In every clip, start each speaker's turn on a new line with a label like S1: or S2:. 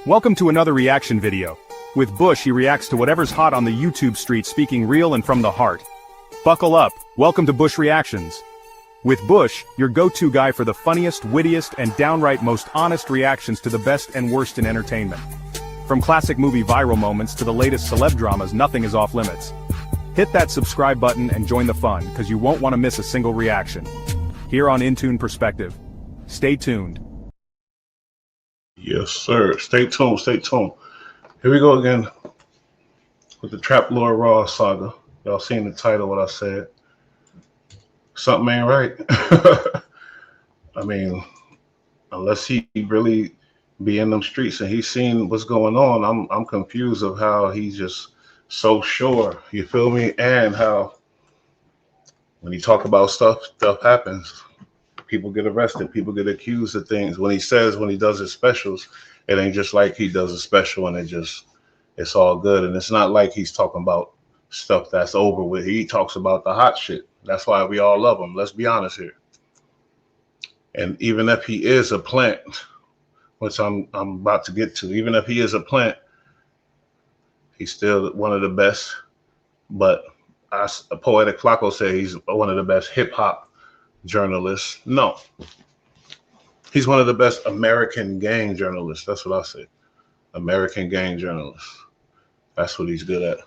S1: Welcome to another reaction video. With Bush, he reacts to whatever's hot on the YouTube street, speaking real and from the heart. Buckle up, welcome to Bush Reactions. With Bush, your go-to guy for the funniest, wittiest, and downright most honest reactions to the best and worst in entertainment. From classic movie viral moments to the latest celeb dramas, nothing is off limits. Hit that subscribe button and join the fun, because you won't want to miss a single reaction. Here on In-Tune Perspective. Stay tuned.
S2: Yes, sir. Stay tuned. Stay tuned. Here we go again with the Trap Lord Ross saga. Y'all seen the title, what I said. Something ain't right. I mean, unless he really be in them streets and he's seen what's going on, I'm confused of how he's just so sure. You feel me? And how when he talk about stuff happens. People get arrested. People get accused of things. When he does his specials, it ain't just like he does a special and it's all good. And it's not like he's talking about stuff that's over with. He talks about the hot shit. That's why we all love him. Let's be honest here. And even if he is a plant, which I'm about to get to, even if he is a plant, he's still one of the best. But as a Poetic Flacco said, he's one of the best hip hop journalists. No, he's one of the best American gang journalists. That's what I say. American gang journalist. That's what he's good at.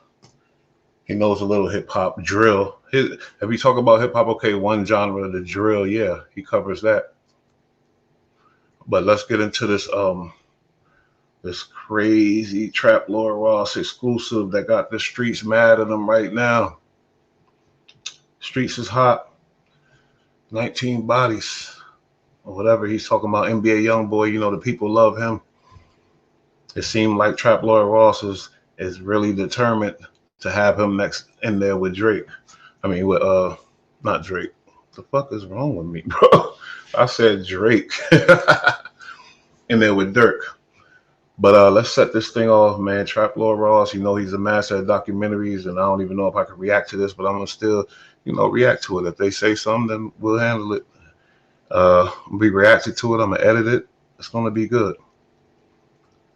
S2: He knows a little hip hop drill. If we talk about hip hop, okay, one genre, the drill, yeah, he covers that. But let's get into this this crazy Trap Lord Ross exclusive that got the streets mad at him right now. Streets is hot. 19 bodies or whatever he's talking about. NBA Youngboy, you know, the people love him. It seemed like Trap Lord Ross is really determined to have him next in there with Drake. I mean, with not Drake. What the fuck is wrong with me, bro? I said Drake. In there with Dirk. But let's set this thing off, man. Trap Lord Ross, you know, he's a master of documentaries, and I don't even know if I can react to this, but I'm gonna still, you know, react to it. If they say something, then we'll handle it. We reacted to it. I'm gonna edit it. It's gonna be good.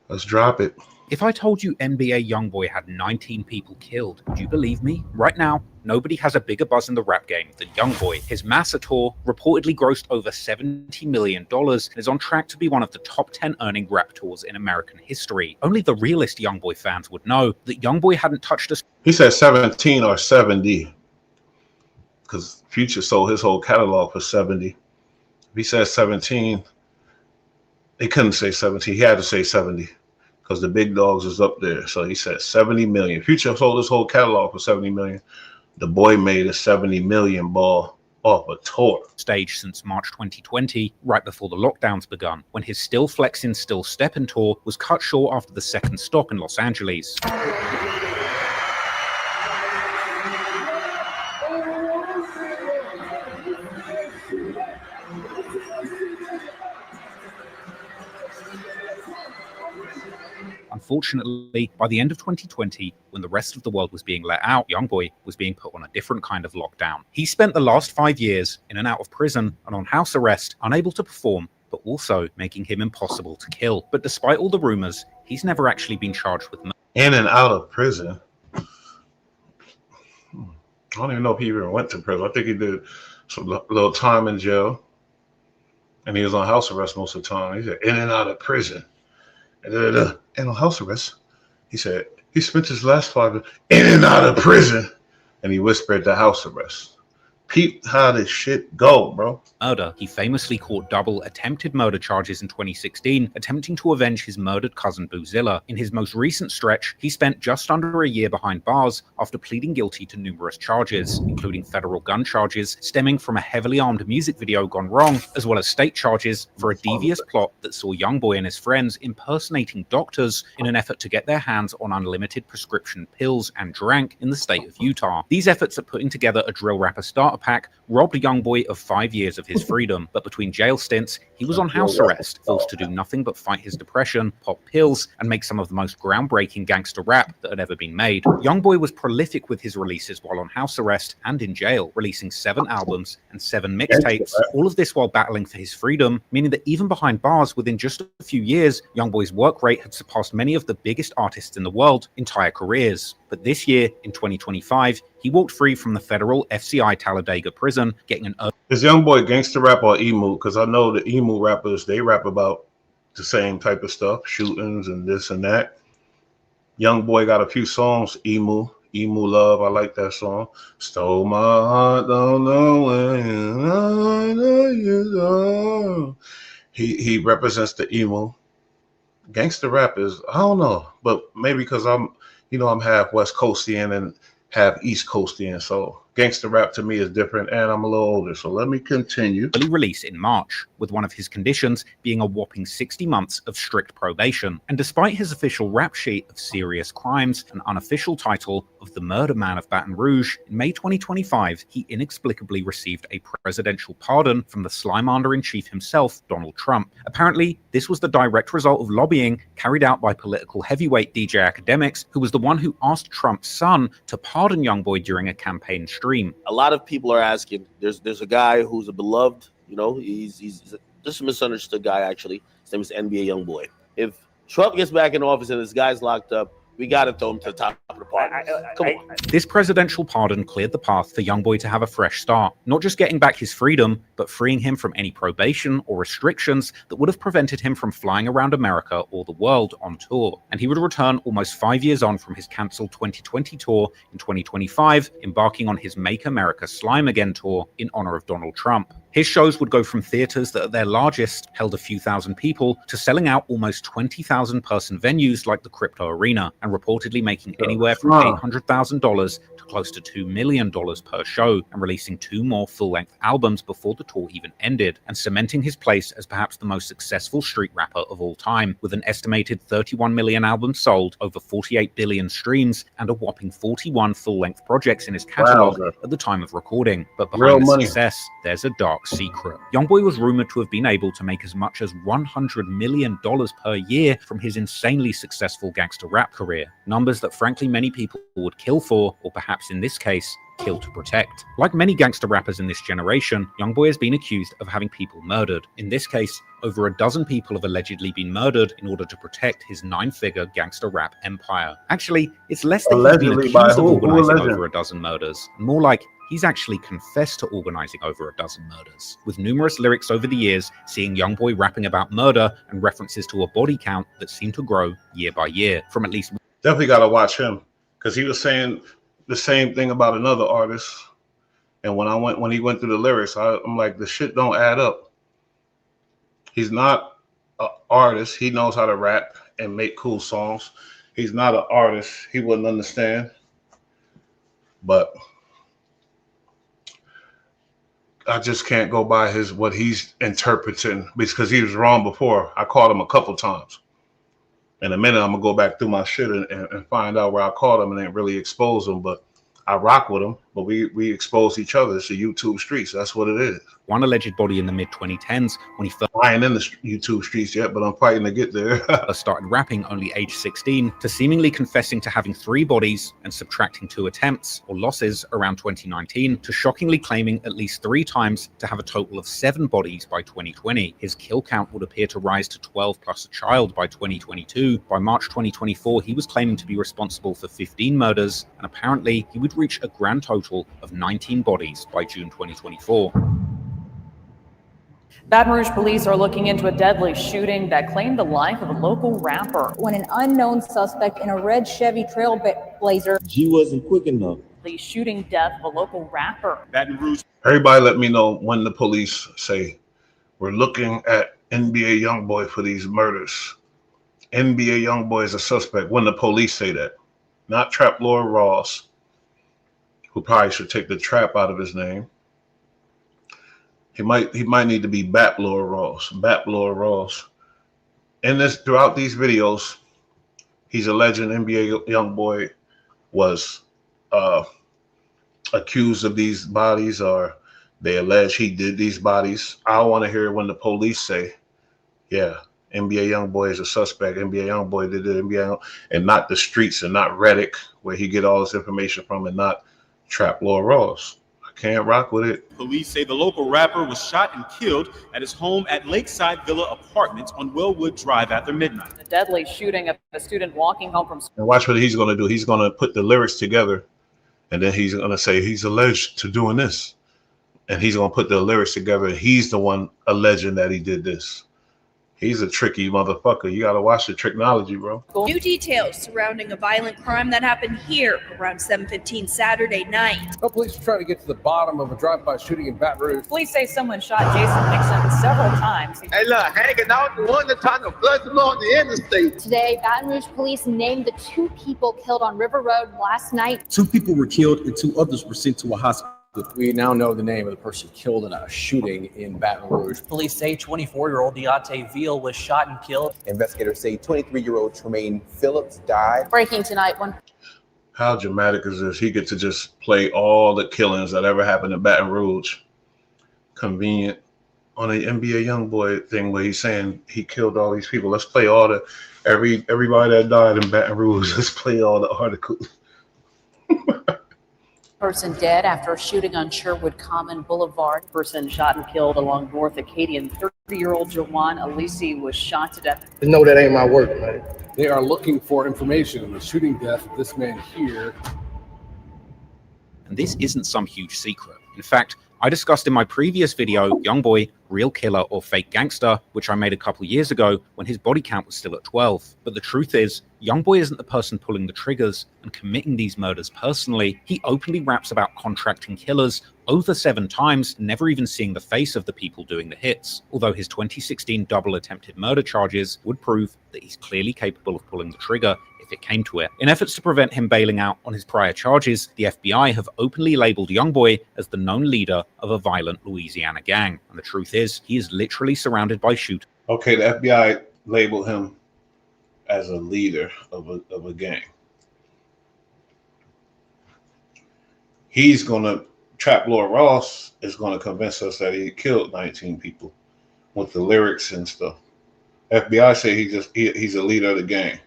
S2: Let's drop it.
S3: If I told you NBA Youngboy had 19 people killed, would you believe me? Right now, nobody has a bigger buzz in the rap game than Youngboy. His Massa tour reportedly grossed over $70 million and is on track to be one of the top 10 earning rap tours in American history. Only the realist Youngboy fans would know that Youngboy hadn't touched a...
S2: He said 17 or 70, because Future sold his whole catalog for 70. If he said 17, he couldn't say 17. He had to say 70. Because the big dogs is up there. So he said 70 million. Future sold his whole catalog for 70 million. The boy made a 70 million ball off a tour.
S3: Stage since March 2020, right before the lockdowns begun, when his Still Flexin' Still Steppin' tour was cut short after the second stop in Los Angeles. Unfortunately, by the end of 2020, when the rest of the world was being let out, Youngboy was being put on a different kind of lockdown. He spent the last 5 years in and out of prison and on house arrest, unable to perform, but also making him impossible to kill. But despite all the rumors, he's never actually been charged with murder.
S2: In and out of prison? I don't even know if he even went to prison. I think he did some little time in jail, and he was on house arrest most of the time. He said, in and out of prison. And on house arrest, he said he spent his last 5 years in and out of prison, and he whispered the house arrest. Peep how this shit go, bro.
S3: Murder. He famously caught double attempted murder charges in 2016, attempting to avenge his murdered cousin Boozilla. In his most recent stretch, he spent just under a year behind bars after pleading guilty to numerous charges, including federal gun charges stemming from a heavily armed music video gone wrong, as well as state charges for a devious plot that saw Youngboy and his friends impersonating doctors in an effort to get their hands on unlimited prescription pills and drank in the state of Utah. These efforts at putting together a drill rapper starter pack robbed Youngboy of 5 years of his freedom, but between jail stints, He was on house arrest, forced to do nothing but fight his depression, pop pills, and make some of the most groundbreaking gangster rap that had ever been made. Youngboy was prolific with his releases while on house arrest and in jail, releasing 7 albums and 7 mixtapes, all of this while battling for his freedom, meaning that even behind bars, within just a few years, Youngboy's work rate had surpassed many of the biggest artists in the world entire careers. But this year, in 2025, he walked free from the federal FCI Talladega prison, getting an...
S2: Is Youngboy gangster rap or emu? Because I know the emu rappers, they rap about the same type of stuff, shootings and this and that. Youngboy got a few songs, Emu Love, I like that song. Stole my heart, don't know when. He represents the emu. Gangster rap is, I don't know, but maybe because I'm half West Coastian and half East Coastian, so gangster rap to me is different, and I'm a little older, so let me continue.
S3: Early release in March, with one of his conditions being a whopping 60 months of strict probation. And despite his official rap sheet of serious crimes, an unofficial title of the Murder Man of Baton Rouge, in May 2025, he inexplicably received a presidential pardon from the Slimander-in-Chief himself, Donald Trump. Apparently, this was the direct result of lobbying carried out by political heavyweight DJ Academics, who was the one who asked Trump's son to pardon Youngboy during a campaign stream.
S4: A lot of people are asking, there's a guy who's a beloved, he's just a misunderstood guy, actually. His name is NBA Youngboy. If Trump gets back in office and this guy's locked up, we got to throw him to the top of the party. Come on.
S3: This presidential pardon cleared the path for Youngboy to have a fresh start, not just getting back his freedom, but freeing him from any probation or restrictions that would have prevented him from flying around America or the world on tour. And he would return almost 5 years on from his cancelled 2020 tour in 2025, embarking on his Make America Slime Again tour in honor of Donald Trump. His shows would go from theaters that at their largest held a few thousand people to selling out almost 20,000 person venues like the Crypto Arena, and reportedly making anywhere from $800,000 to close to $2 million per show, and releasing 2 more full-length albums before the tour even ended, and cementing his place as perhaps the most successful street rapper of all time, with an estimated 31 million albums sold, over 48 billion streams, and a whopping 41 full-length projects in his catalog at the time of recording. But behind the success, there's a dark secret. Youngboy was rumored to have been able to make as much as $100 million per year from his insanely successful gangster rap career, numbers that frankly many people would kill for, or perhaps in this case, kill to protect. Like many gangster rappers in this generation, Youngboy has been accused of having people murdered. In this case, over a dozen people have allegedly been murdered in order to protect his 9-figure gangster rap empire. Actually, it's less that he's been accused of organizing over a dozen murders, and more like he's actually confessed to organizing over a dozen murders, with numerous lyrics over the years seeing Youngboy rapping about murder and references to a body count that seemed to grow year by year from at least...
S2: Definitely got to watch him, because he was saying the same thing about another artist, and when he went through the lyrics, I'm like, the shit don't add up. He's not an artist. He knows how to rap and make cool songs. He's not an artist. He wouldn't understand. But I just can't go by what he's interpreting, because he was wrong before. I caught him a couple times. In a minute, I'm gonna go back through my shit and find out where I caught him and then really expose him. But I rock with him, but we expose each other. It's the YouTube streets. That's what it is.
S3: One alleged body in the mid-2010s when he first...
S2: I ain't in the YouTube streets yet, but I'm fighting to get there.
S3: started rapping, only age 16, to seemingly confessing to having 3 bodies and subtracting 2 attempts or losses around 2019, to shockingly claiming at least 3 times to have a total of 7 bodies by 2020. His kill count would appear to rise to 12 plus a child by 2022. By March 2024, he was claiming to be responsible for 15 murders, and apparently he would reach a grand total of 19 bodies by June 2024.
S5: Baton Rouge police are looking into a deadly shooting that claimed the life of a local rapper.
S6: When an unknown suspect in a red Chevy Trailblazer...
S7: G wasn't quick enough.
S5: The shooting death of a local rapper.
S2: Baton Rouge. Everybody let me know when the police say, we're looking at NBA Youngboy for these murders. NBA Youngboy is a suspect. When the police say that. Not Trap Lord Ross, who probably should take the trap out of his name. He might need to be Bap Lord Ross. Bap Lord Ross. Throughout these videos, he's alleging NBA Youngboy was accused of these bodies or They allege he did these bodies. I want to hear when the police say, yeah, NBA Youngboy is a suspect. NBA Youngboy did it, and not the streets and not Reddit, where he get all this information from, and not Trap Lord Ross. I can't rock with it.
S7: Police say the local rapper was shot and killed at his home at Lakeside Villa Apartments on Wellwood Drive after midnight.
S5: The deadly shooting of a student walking home from
S2: And watch what he's going to do. He's going to put the lyrics together, and then he's going to say he's alleged to doing this. And he's going to put the lyrics together, and he's the one alleging that he did this. He's a tricky motherfucker. You got to watch the technology, bro.
S8: New details surrounding a violent crime that happened here around 7:15 Saturday night.
S9: Well, police are trying to get to the bottom of a drive-by shooting in Baton Rouge.
S5: Police say someone shot Jason Nixon several times.
S10: Hey, look, hanging out the one that's trying to flood along the interstate.
S11: Today, Baton Rouge police named the 2 people killed on River Road last night.
S12: 2 people were killed and 2 others were sent to a hospital.
S9: We now know the name of the person killed in a shooting in Baton Rouge.
S13: Police say 24-year-old Deontay Veal was shot and killed.
S14: Investigators say 23-year-old Tremaine Phillips died.
S11: Breaking tonight, one.
S2: How dramatic is this? He gets to just play all the killings that ever happened in Baton Rouge. Convenient on an NBA Youngboy thing where he's saying he killed all these people. Let's play all the everybody that died in Baton Rouge. Let's play all the articles.
S5: Person dead after a shooting on Sherwood Common Boulevard. Person shot and killed along North Acadian. 30-year-old Jawan Alisi was shot to death.
S10: No, that ain't my work, man.
S9: They are looking for information on the shooting death of this man here.
S3: And this isn't some huge secret. In fact, I discussed in my previous video, Youngboy, Real Killer or Fake Gangster, which I made a couple years ago when his body count was still at 12. But the truth is, Youngboy isn't the person pulling the triggers and committing these murders personally. He openly raps about contracting killers over 7 times, never even seeing the face of the people doing the hits. Although his 2016 double attempted murder charges would prove that he's clearly capable of pulling the trigger if it came to it. In efforts to prevent him bailing out on his prior charges, the FBI have openly labeled Youngboy as the known leader of a violent Louisiana gang. And the truth is, he is literally surrounded by shooters.
S2: Okay, the FBI labeled him as a leader of a gang. He's going to, Trap Lord Ross is going to convince us that he killed 19 people with the lyrics and stuff. FBI say he's a leader of the gang.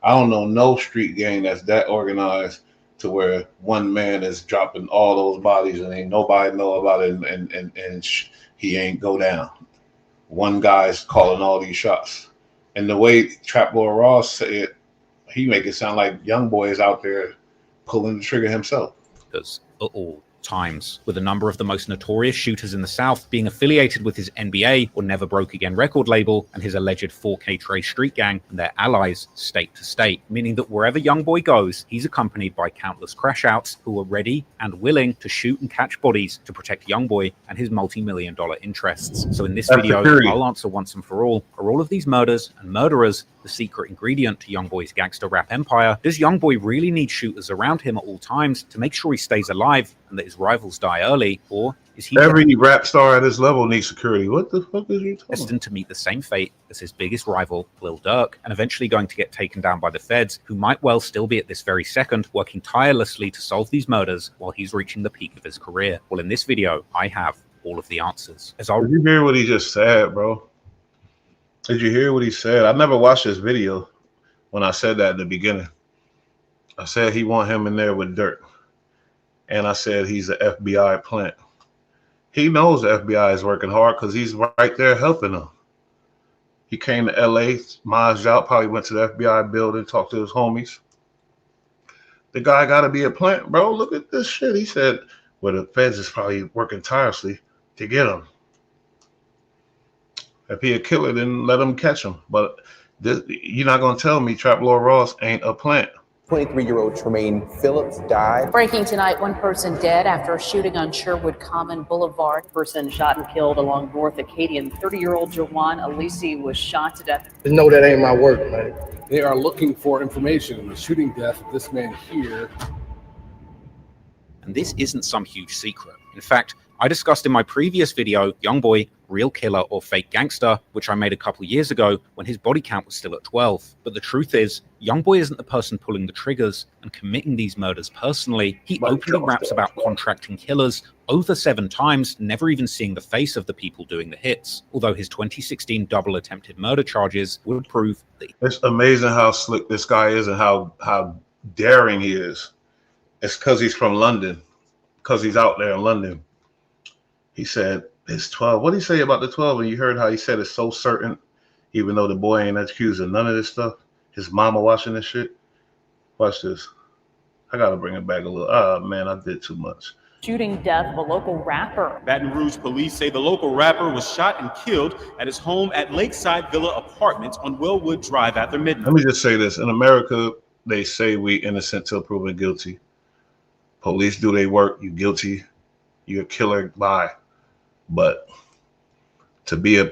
S2: I don't know no street gang that's that organized to where one man is dropping all those bodies and ain't nobody know about it and he ain't go down. One guy's calling all these shots. And the way Trap Lord Ross said it, he make it sound like Youngboy is out there pulling the trigger himself.
S3: At all times, with a number of the most notorious shooters in the South being affiliated with his NBA or Never Broke Again record label and his alleged 4K Trey street gang and their allies state to state, meaning that wherever Youngboy goes, he's accompanied by countless crash outs who are ready and willing to shoot and catch bodies to protect Youngboy and his multi-million-dollar interests. So in this video, I'll answer once and for all, are all of these murders and murderers the secret ingredient to Youngboy's gangster rap empire? Does Youngboy really need shooters around him at all times to make sure he stays alive and that his rivals die early? Or is he
S2: every rap star at his level needs security? What the fuck is you talking about?
S3: Destined to meet the same fate as his biggest rival, Lil Durk, and eventually going to get taken down by the feds, who might well still be at this very second working tirelessly to solve these murders while he's reaching the peak of his career? Well, in this video, I have all of the answers.
S2: Did you hear what he just said, bro? Did you hear what he said? I never watched this video when I said that at the beginning. I said he want him in there with Dirk. And I said he's an FBI plant. He knows the FBI is working hard because he's right there helping them. He came to LA, mazed out, probably went to the FBI building, talked to his homies. The guy got to be a plant, bro. Look at this shit. He said, well, the feds is probably working tirelessly to get him. If he a killer, then let him catch him. But this, you're not going to tell me Trap Lord Ross ain't a plant.
S14: 23-year-old Tremaine Phillips died.
S5: Breaking tonight, one person dead after a shooting on Sherwood Common Boulevard. Person shot and killed along North Acadian. 30-year-old Jawan Alisi was shot to death.
S10: No, that ain't my work, man.
S9: They are looking for information on the shooting death of this man here.
S3: And this isn't some huge secret. In fact, I discussed in my previous video, Youngboy, Real Killer or Fake Gangster, which I made a couple years ago when his body count was still at 12. But the truth is, Youngboy isn't the person pulling the triggers and committing these murders personally. He openly raps about contracting killers over 7 times, never even seeing the face of the people doing the hits. Although his 2016 double attempted murder charges would prove that
S2: it's amazing how slick this guy is and how daring he is. It's because he's from London, because he's out there in London. He said it's 12. What did he say about the 12? And you heard how he said it's so certain, even though the boy ain't accused of none of this stuff. His mama watching this shit. Watch this. I gotta bring it back a little. Oh man, I did too much.
S5: Shooting death of a local rapper.
S7: Baton Rouge police say the local rapper was shot and killed at his home at Lakeside Villa Apartments on Wellwood Drive after midnight.
S2: Let me just say this. In America, they say we innocent till proven guilty. Police do their work. You guilty. You're a killer. Bye. But to be a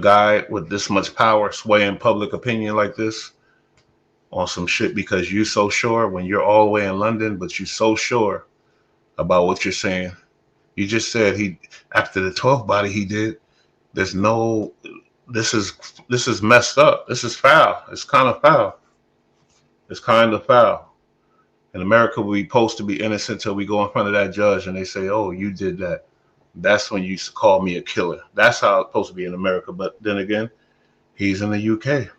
S2: guy with this much power swaying public opinion like this on some shit because you're so sure when you're all the way in London, but you're so sure about what you're saying. You just said he, after the 12th body he did, there's no, this is messed up. This is foul. It's kind of foul. It's kind of foul. In America, we're supposed to be innocent till we go in front of that judge and they say, oh, you did that. That's when you call me a killer. That's how it's supposed to be in America. But then again, he's in the UK.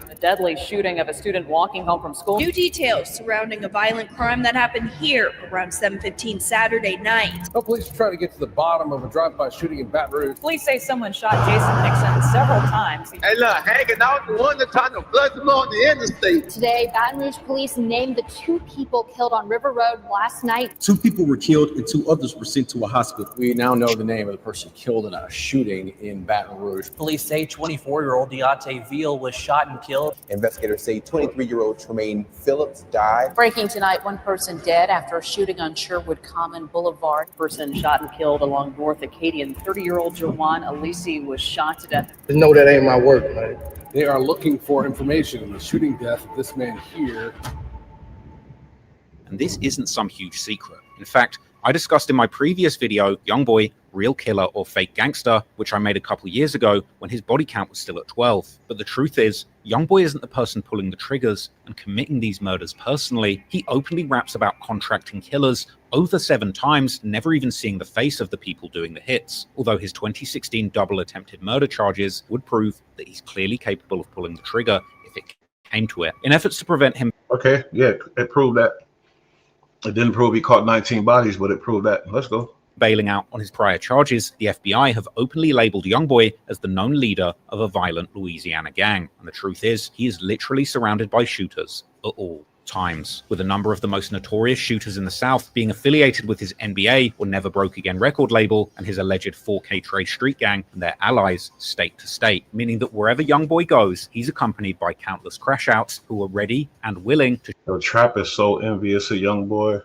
S5: A deadly shooting of a student walking home from school.
S8: New details surrounding a violent crime that happened here around 7:15 Saturday night.
S9: Police are trying to get to the bottom of a drive-by shooting in Baton Rouge.
S5: Police say someone shot Jason Nixon several times.
S10: Hey, look, hanging out the one that trying to flood along the interstate.
S11: Today, Baton Rouge police named the 2 people killed on River Road last night.
S12: 2 people were killed and 2 others were sent to a hospital.
S9: We now know the name of the person killed in a shooting in Baton Rouge.
S13: Police say 24-year-old Deontay Veal was shot and killed.
S14: Investigators say 23-year-old Tremaine Phillips died.
S5: Breaking tonight, 1 person dead after a shooting on Sherwood Common Boulevard. Person shot and killed along North Acadian. 30-year-old Jawan Alisi was shot to death.
S15: Just know that ain't my work, man.
S9: They are looking for information on the shooting death of this man here.
S3: and this isn't some huge secret. In fact, I discussed in my previous video, Youngboy, Real Killer or Fake Gangster, which I made a couple years ago when his body count was still at 12. But the truth is, Youngboy isn't the person pulling the triggers and committing these murders personally. He openly raps about contracting killers over 7 times, never even seeing the face of the people doing the hits. Although his 2016 double attempted murder charges would prove that he's clearly capable of pulling the trigger if it came to it. In efforts to prevent him...
S2: Okay, yeah, it proved that. It didn't prove he caught 19 bodies, but it proved that. Let's go.
S3: Bailing out on his prior charges, the FBI have openly labeled Youngboy as the known leader of a violent Louisiana gang. And the truth is, he is literally surrounded by shooters at all times, with a number of the most notorious shooters in the South being affiliated with his NBA or Never Broke Again record label and his alleged 4K Trace Street gang and their allies state to state, meaning that wherever Youngboy goes, he's accompanied by countless crash outs who are ready and willing to...
S2: Yo, Trap is so envious of Youngboy.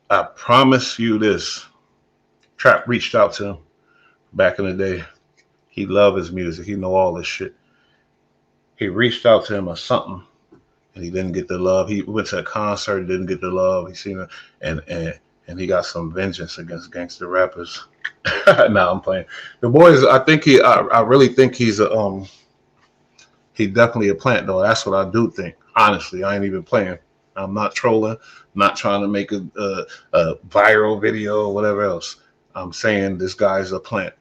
S2: I promise you this. Trap reached out to him back in the day. He loved his music. He know all this shit. He reached out to him or something, and he didn't get the love. He went to a concert, didn't get the love. He seen it, and he got some vengeance against gangster rappers. Nah, I'm playing. The boy is. I really think he's a he definitely a plant though. That's what I do think. Honestly, I ain't even playing. I'm not trolling. Not trying to make a viral video or whatever else. I'm saying this guy's a plant.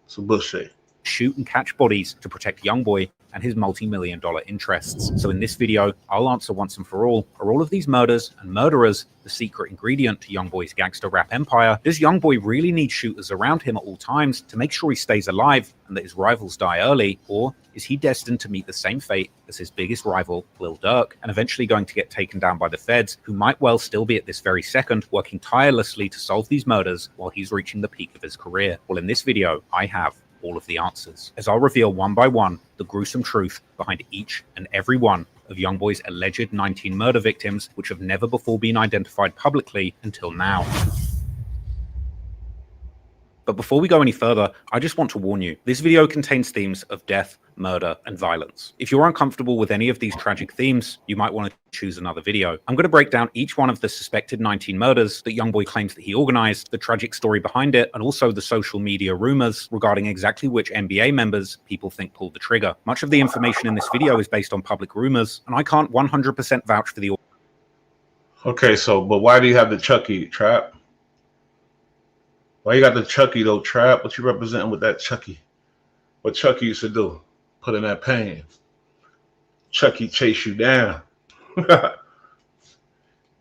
S2: It's a bullshit.
S3: Shoot and catch bodies to protect Youngboy and his multi-million-dollar interests. So in this video, I'll answer once and for all, are all of these murders and murderers the secret ingredient to Youngboy's gangster rap empire? Does Youngboy really need shooters around him at all times to make sure he stays alive and that his rivals die early? Or is he destined to meet the same fate as his biggest rival, Lil Durk, and eventually going to get taken down by the feds, who might well still be at this very second working tirelessly to solve these murders while he's reaching the peak of his career? Well, in this video, I have all of the answers, as I'll reveal one by one the gruesome truth behind each and every one of Youngboy's alleged 19 murder victims, which have never before been identified publicly until now. But before we go any further, I just want to warn you, this video contains themes of death, murder, and violence. If you're uncomfortable with any of these tragic themes, you might want to choose another video. I'm going to break down each one of the suspected 19 murders that Youngboy claims that he organized, the tragic story behind it, and also the social media rumors regarding exactly which NBA members people think pulled the trigger. Much of the information in this video is based on public rumors, and I can't 100% vouch for the...
S2: Okay, so, but why do you have the Chucky, Trap? Why you got the Chucky, though, Trap? What you representing with that Chucky? What Chucky used to do? Put in that pain. Chucky chase you down. Why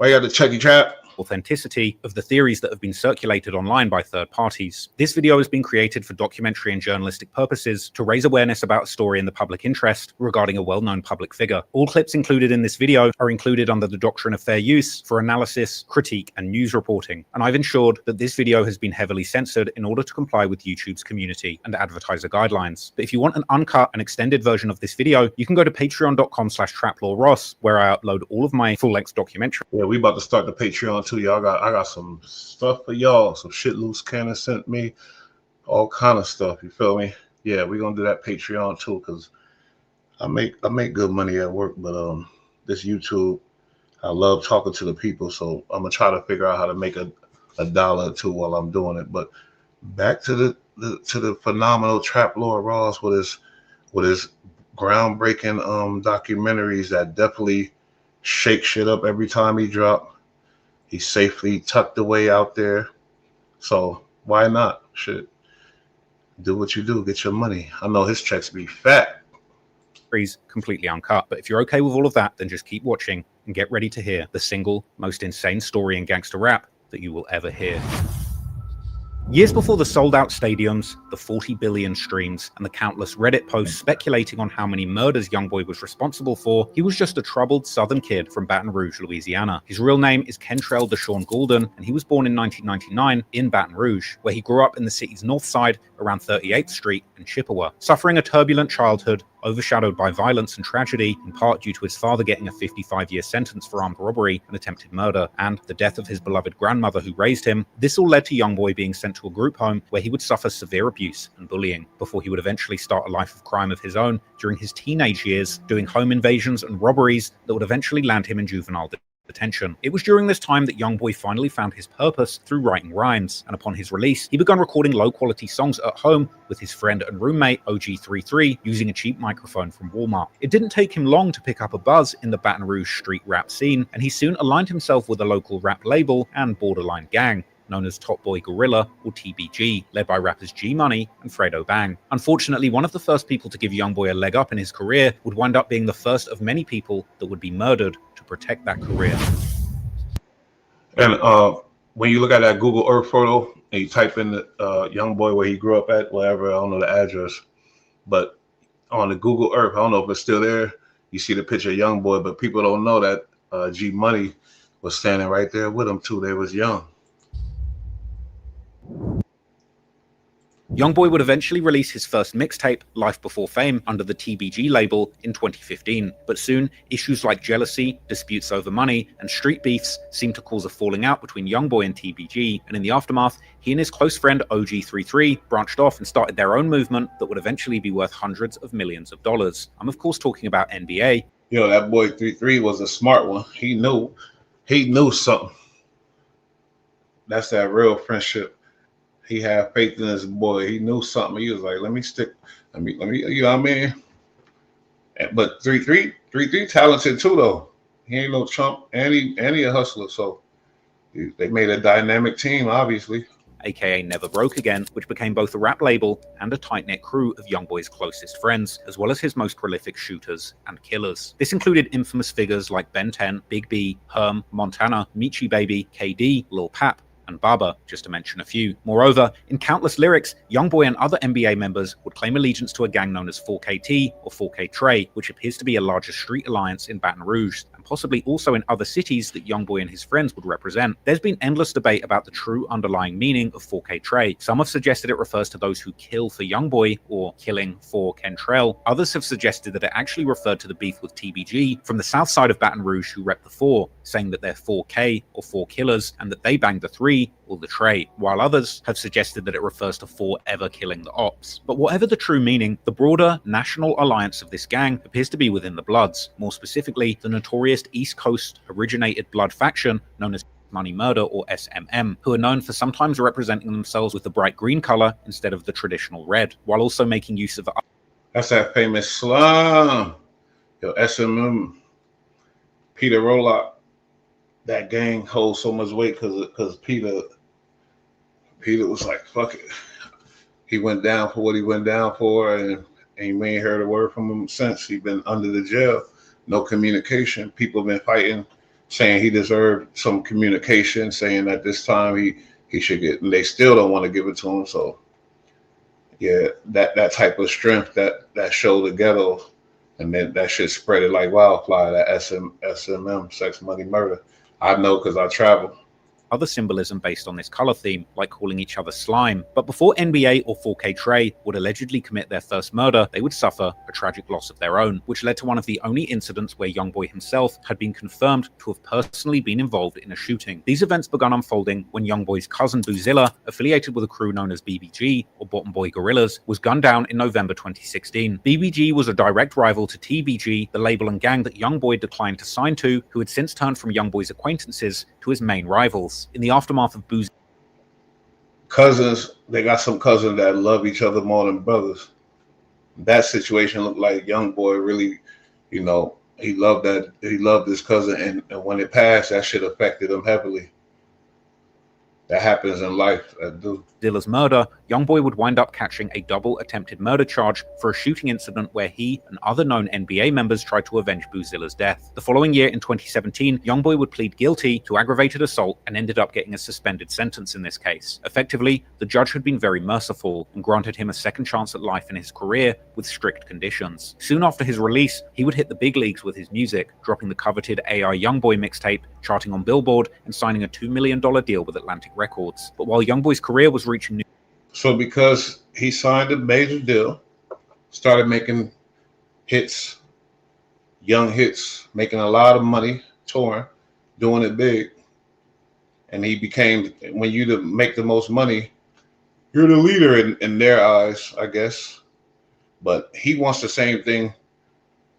S2: you got the Chucky, Trap?
S3: Authenticity of the theories that have been circulated online by third parties. This video has been created for documentary and journalistic purposes to raise awareness about a story in the public interest regarding a well-known public figure. All clips included in this video are included under the doctrine of fair use for analysis, critique, and news reporting, and I've ensured that this video has been heavily censored in order to comply with YouTube's community and advertiser guidelines. But if you want an uncut and extended version of this video, you can go to patreon.com/traplawross, where I upload all of my full-length documentary.
S2: Yeah, we about to start the Patreon too, y'all. I got some stuff for y'all. Some shit Loose Cannon sent me, all kind of stuff. You feel me? Yeah, we're gonna do that Patreon too, because I make good money at work, but this YouTube, I love talking to the people, so I'm gonna try to figure out how to make a dollar or two while I'm doing it. But back to the phenomenal Trap Lord Ross with his groundbreaking documentaries that definitely shake shit up every time he drop. He's safely tucked away out there. So why not? Shit. Do what you do. Get your money. I know his checks be fat.
S3: Completely uncut. But if you're okay with all of that, then just keep watching and get ready to hear the single most insane story in gangster rap that you will ever hear. Years before the sold-out stadiums, the 40 billion streams, and the countless Reddit posts speculating on how many murders Youngboy was responsible for, he was just a troubled southern kid from Baton Rouge, Louisiana. His real name is Kentrell Deshaun Goulden, and he was born in 1999 in Baton Rouge, where he grew up in the city's north side around 38th Street and Chippewa. Suffering a turbulent childhood, overshadowed by violence and tragedy, in part due to his father getting a 55-year sentence for armed robbery and attempted murder, and the death of his beloved grandmother who raised him, this all led to Youngboy being sent to a group home where he would suffer severe abuse and bullying, before he would eventually start a life of crime of his own during his teenage years, doing home invasions and robberies that would eventually land him in juvenile detention. It was during this time that Youngboy finally found his purpose through writing rhymes, and upon his release, he began recording low-quality songs at home with his friend and roommate OG33 using a cheap microphone from Walmart. It didn't take him long to pick up a buzz in the Baton Rouge street rap scene, and he soon aligned himself with a local rap label and borderline gang known as Top Boy Gorilla, or TBG, led by rappers G Money and Fredo Bang. Unfortunately, one of the first people to give Youngboy a leg up in his career would wind up being the first of many people that would be murdered to protect that career.
S2: And when you look at that Google Earth photo and you type in the Youngboy where he grew up at, whatever, I don't know the address, but on the Google Earth, I don't know if it's still there, you see the picture of Youngboy, but people don't know that G Money was standing right there with him too. They was young.
S3: Youngboy would eventually release his first mixtape, Life Before Fame, under the TBG label in 2015, but soon issues like jealousy, disputes over money, and street beefs seemed to cause a falling out between Youngboy and TBG, and in the aftermath, he and his close friend OG33 branched off and started their own movement that would eventually be worth hundreds of millions of dollars. I'm of course talking about NBA.
S2: Yo, that boy 33 was a smart one. He knew something. That's that real friendship. He had faith in his boy. He knew something. He was like, let me, you know what I mean? But 33 talented too, though. He ain't no chump, and he a hustler. So they made a dynamic team, obviously.
S3: AKA Never Broke Again, which became both a rap label and a tight-knit crew of Youngboy's closest friends, as well as his most prolific shooters and killers. This included infamous figures like Ben 10, Big B, Herm, Montana, Michi Baby, KD, Lil Pap, and Baba, just to mention a few. Moreover, in countless lyrics, Youngboy and other NBA members would claim allegiance to a gang known as 4KT or 4K Trey, which appears to be a larger street alliance in Baton Rouge, and and possibly also in other cities that Youngboy and his friends would represent. There's been endless debate about the true underlying meaning of 4K Trey. Some have suggested it refers to those who kill for Youngboy, or killing for Kentrell. Others have suggested that it actually referred to the beef with TBG from the south side of Baton Rouge who rep the 4, saying that they're 4K, or 4 killers, and that they banged the 3, or the Trey, while others have suggested that it refers to 4 ever killing the Ops. But whatever the true meaning, the broader national alliance of this gang appears to be within the Bloods, more specifically the notorious East Coast originated Blood faction known as Money Murder, or SMM, who are known for sometimes representing themselves with the bright green color instead of the traditional red, while also making use of...
S2: That's that famous slum. Yo, SMM, Peter Rolock, that gang holds so much weight because Peter was like, fuck it. He went down for what he went down for, and you ain't heard a word from him since. He's been under the jail. No communication. People have been fighting, saying he deserved some communication, saying that this time he should get, and they still don't want to give it to him. So yeah, that type of strength that show the ghetto, and then that shit spread it like wildfire. That SMM, sex, money, murder. I know because I travel.
S3: Other symbolism based on this color theme, like calling each other slime. But before NBA or 4K Trey would allegedly commit their first murder, they would suffer a tragic loss of their own, which led to one of the only incidents where Youngboy himself had been confirmed to have personally been involved in a shooting. These events began unfolding when Youngboy's cousin Boozilla, affiliated with a crew known as BBG, or Bottom Boy Gorillas, was gunned down in November 2016. BBG was a direct rival to TBG, the label and gang that Youngboy declined to sign to, who had since turned from Youngboy's acquaintances to his main rivals. In the aftermath of Boo's
S2: cousins, they got some cousins that love each other more than brothers. That situation looked like Youngboy really, he loved his cousin, and when it passed, that shit affected him heavily. That happens in life. That do.
S3: Dilla's murder, Youngboy would wind up catching a double attempted murder charge for a shooting incident where he and other known NBA members tried to avenge Boozilla's death. The following year, in 2017, Youngboy would plead guilty to aggravated assault and ended up getting a suspended sentence in this case. Effectively, the judge had been very merciful and granted him a second chance at life in his career with strict conditions. Soon after his release, he would hit the big leagues with his music, dropping the coveted AI Youngboy mixtape, charting on Billboard, and signing a $2 million deal with Atlantic Records. But while Youngboy's career was reaching new...
S2: So because he signed a major deal, started making hits, young hits, making a lot of money, touring, doing it big, and he became, when you make the most money, you're the leader in their eyes, I guess. But he wants the same thing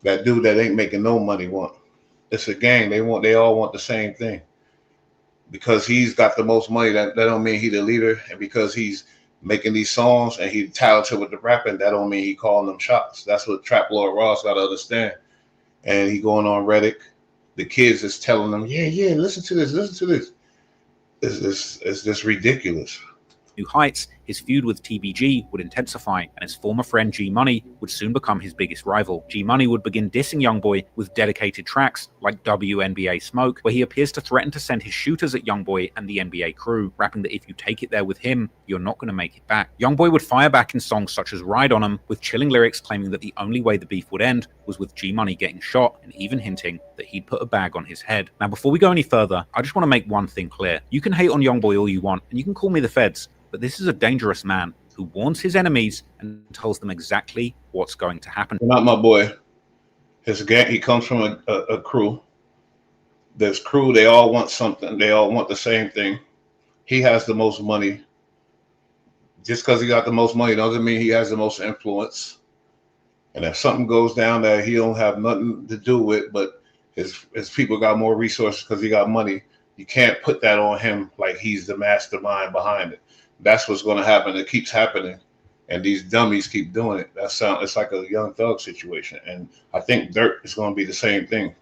S2: that dude that ain't making no money want. It's a gang. They all want the same thing. Because he's got the most money, that don't mean he the leader. And because he's making these songs and he's talented with the rapping, that don't mean he calling them shots. That's what Trap Lord Ross got to understand. And he going on Reddit. The kids is telling them, yeah, listen to this. It's just ridiculous.
S3: New heights, his feud with TBG would intensify, and his former friend G Money would soon become his biggest rival. G Money would begin dissing Youngboy with dedicated tracks like WNBA Smoke, where he appears to threaten to send his shooters at Youngboy and the NBA crew, rapping that if you take it there with him, you're not going to make it back. Youngboy would fire back in songs such as Ride On 'Em, with chilling lyrics claiming that the only way the beef would end was with G Money getting shot, and even hinting that he'd put a bag on his head. Now, before we go any further, I just want to make one thing clear. You can hate on Youngboy all you want, and you can call me the feds, but this is a dangerous man who warns his enemies and tells them exactly what's going to happen.
S2: Not my boy. His gang, he comes from a crew. This crew, they all want something. They all want the same thing. He has the most money. Just because he got the most money doesn't mean he has the most influence. And if something goes down that he don't have nothing to do with, but his people got more resources because he got money, you can't put that on him like he's the mastermind behind it. That's what's going to happen. It keeps happening, and these dummies keep doing it. It's like a Young Thug situation, and I think Dirt is going to be the same thing.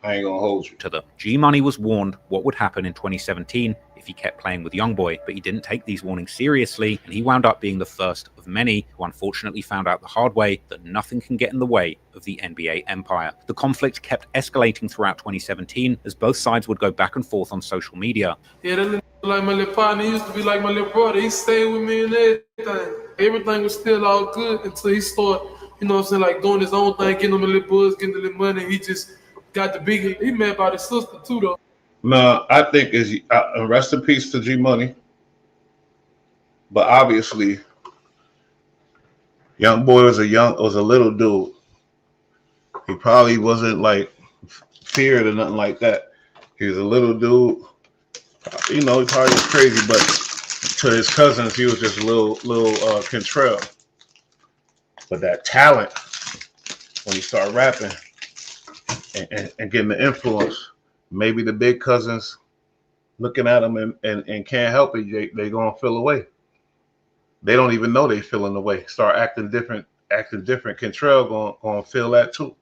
S2: I ain't gonna hold you
S3: to the G Money was warned what would happen in 2017 if he kept playing with Youngboy, but he didn't take these warnings seriously, and he wound up being the first of many who unfortunately found out the hard way that nothing can get in the way of the NBA empire. The conflict kept escalating throughout 2017 as both sides would go back and forth on social media.
S15: Yeah, that little like my little partner. He used to be like my little brother. He stayed with me and everything. Everything was still all good until he started, you know what I'm saying, like doing his own thing, getting on the little buzz, getting the little money. He just got the big. He mad about his sister too, though.
S2: No, I think is rest in peace to G Money. But obviously, Young Boy was a little dude. He probably wasn't like feared or nothing like that. He was a little dude. You know, he probably was crazy, but to his cousins, he was just a little Cantrell. But that talent, when he started rapping and getting the influence, maybe the big cousins looking at him and can't help it, they gonna feel away. They don't even know they feeling away. Start acting different. Cantrell gonna feel that too.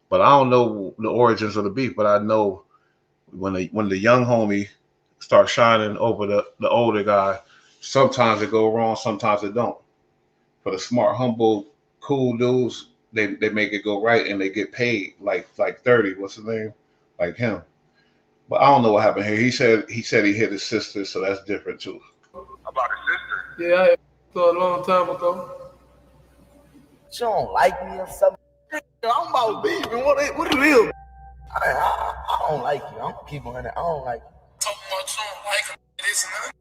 S2: But I don't know the origins of the beef. But I know when the young homie starts shining over the older guy, sometimes it go wrong, sometimes it don't. For the smart, humble, cool dudes, they make it go right and they get paid like 30. What's his name? Like him. But I don't know what happened here. He said he hit his sister, so that's different too.
S10: About his sister?
S15: Yeah, I had a long time ago.
S16: She don't like me or something. I'm about beefing. What it is? I don't like you. I'm gonna keep on it. I don't like you.
S15: Talking about you don't like this and that.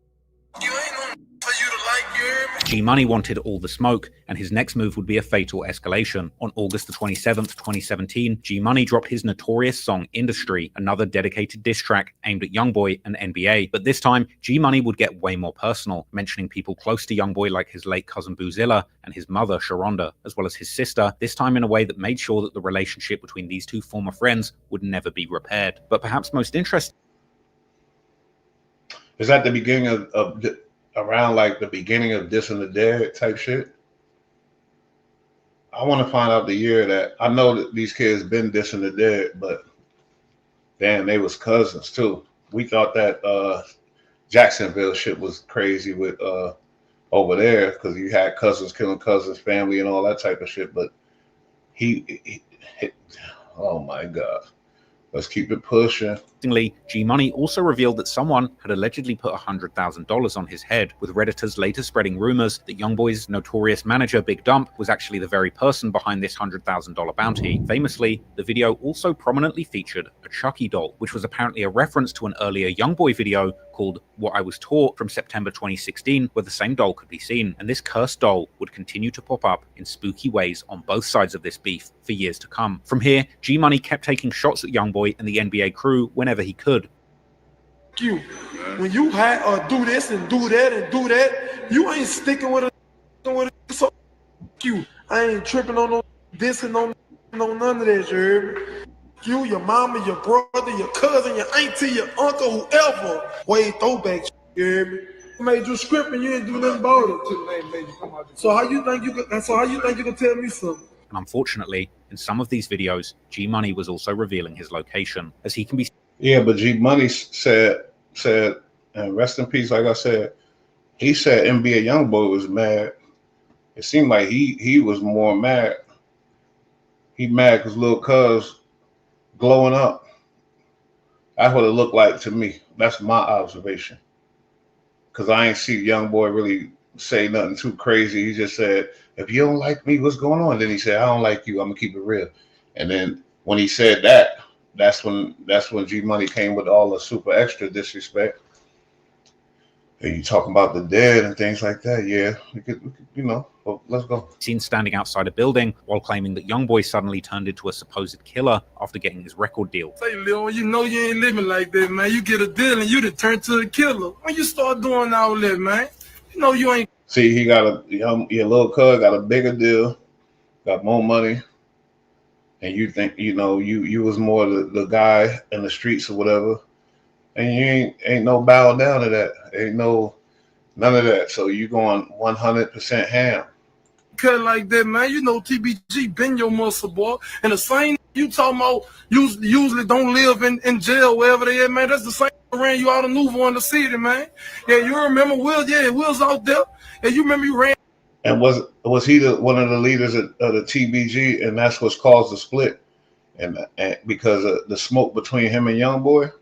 S15: You ain't no for you to like, you hear me?
S3: G Money wanted all the smoke, and his next move would be a fatal escalation. On August the 27th, 2017, G Money dropped his notorious song Industry, another dedicated diss track aimed at Youngboy and NBA. But this time, G Money would get way more personal, mentioning people close to Youngboy like his late cousin Boozilla and his mother Sharonda, as well as his sister, this time in a way that made sure that the relationship between these two former friends would never be repaired. But perhaps most interesting
S2: is that the beginning of around like the beginning of This and the Dead type shit. I want to find out the year that I know that these kids been dissing the dead, but damn, they was cousins too. We thought that Jacksonville shit was crazy with over there because you had cousins killing cousins, family, and all that type of shit. But he oh my God. Let's keep it pushing.
S3: G Money also revealed that someone had allegedly put $100,000 on his head, with Redditors later spreading rumors that Youngboy's notorious manager Big Dump was actually the very person behind this $100,000 bounty. Famously, the video also prominently featured a Chucky doll, which was apparently a reference to an earlier Youngboy video called What I Was Taught from September 2016, where the same doll could be seen. And this cursed doll would continue to pop up in spooky ways on both sides of this beef for years to come. From here, G Money kept taking shots at Youngboy and the NBA crew whenever he could.
S15: You, when you do this and do that and do that, you ain't sticking with it. So you, I ain't tripping on no this and no none of that. You heard me? You, your mama, your brother, your cousin, your auntie, your uncle, whoever. Way throwback. You heard me? Made you script and you ain't do nothing about it. So how you think you can tell me something?
S3: And unfortunately, in some of these videos, G Money was also revealing his location, as he can be.
S2: Yeah, but G Money said, and rest in peace, like I said, he said NBA Youngboy was mad. It seemed like he was more mad. He mad because little cuz glowing up. That's what it looked like to me. That's my observation. Because I ain't see Youngboy really say nothing too crazy. He just said, if you don't like me, what's going on? Then he said, I don't like you. I'm gonna keep it real. And then when he said that, that's when G Money came with all the super extra disrespect. And you talking about the dead and things like that. Yeah, we could, you know, well, let's go.
S3: Seen standing outside a building while claiming that Youngboy suddenly turned into a supposed killer after getting his record deal.
S15: Say, Lil, you know you ain't living like that, man. You get a deal and you done turn to a killer. When you start doing all that, man, you know you ain't.
S2: See, he got your little cuz got a bigger deal, got more money. And you think, you know, you was more the guy in the streets or whatever. And you ain't no bow down to that. Ain't none of that. So you going 100% ham.
S15: Cut like that, man. You know TBG been your muscle, boy. And the same you talking about usually don't live in jail wherever they at, man. That's the same ran you out of Nouveau in the city, man. Yeah, you remember Will? Yeah, Will's out there. And you remember you ran.
S2: And was he one of the leaders of the TBG, and that's what's caused the split, and because of the smoke between him and Youngboy?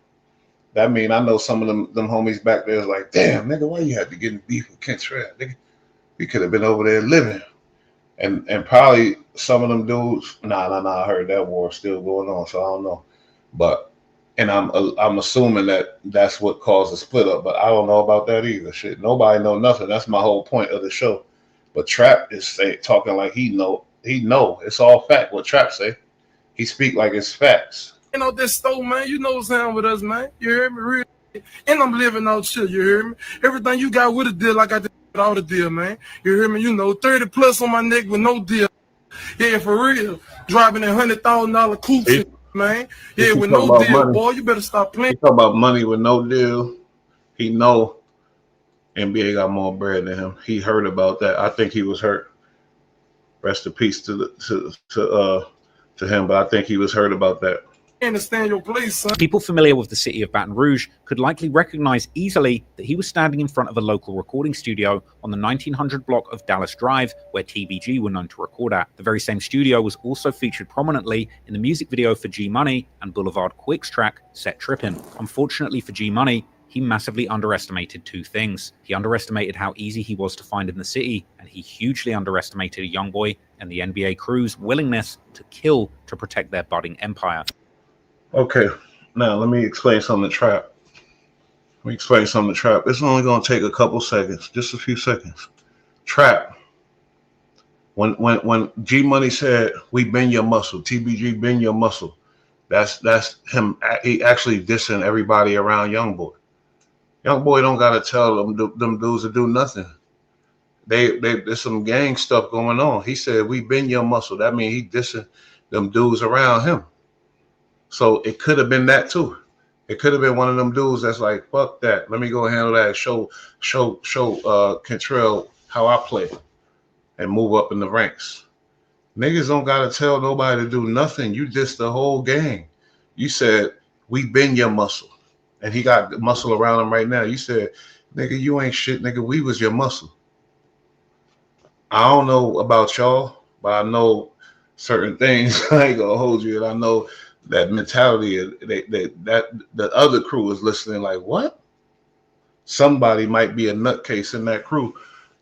S2: That mean I know some of them homies back there is like, damn nigga, why you had to get in beef with Cantrell? Nigga, we could have been over there living, and probably some of them dudes. Nah. I heard that war still going on, so I don't know. But and I'm assuming that that's what caused the split up. But I don't know about that either. Shit, nobody know nothing. That's my whole point of the show. But Trap is talking like he know. It's all fact. What Trap say, he speak like it's facts.
S15: You know this store, man. You know what's happening with us, man. You hear me? Real. And I'm living out shit. You hear me? Everything you got with a deal, like I did with all the deal, man. You hear me? You know, 30 plus on my neck with no deal. Yeah, for real. Driving a $100,000 coupe, man. Yeah, with no deal,
S2: money.
S15: boy. You better stop playing.
S2: He talk about money with no deal. He know NBA got more bread than him. He heard about that. I think he was hurt. Rest in peace to him, but I think he was hurt about that.
S15: Understand your place, son.
S3: People familiar with the city of Baton Rouge could likely recognize easily that he was standing in front of a local recording studio on the 1900 block of Dallas Drive, where TBG were known to record at. The very same studio was also featured prominently in the music video for G Money and Boulevard Quick's track, Set Trippin'. Unfortunately for G Money, he massively underestimated two things. He underestimated how easy he was to find in the city, and he hugely underestimated Youngboy and the NBA crew's willingness to kill to protect their budding empire.
S2: Okay, now let me explain something to Trap. It's only going to take a couple seconds, just a few seconds. Trap, when G Money said, "We bend your muscle," TBG bend your muscle, that's him. He actually dissing everybody around Youngboy. Youngboy don't got to tell them dudes to do nothing. There's some gang stuff going on. He said, "We bend your muscle." That means he dissing them dudes around him. So it could have been that too. It could have been one of them dudes that's like, fuck that. Let me go handle that. Show Cantrell how I play and move up in the ranks. Niggas don't gotta tell nobody to do nothing. You dissed the whole gang. You said, "We bend your muscle." And he got muscle around him right now. You said, "Nigga, you ain't shit, nigga. We was your muscle." I don't know about y'all, but I know certain things. I ain't gonna hold you. And I know that mentality, that the other crew is listening like, what? Somebody might be a nutcase in that crew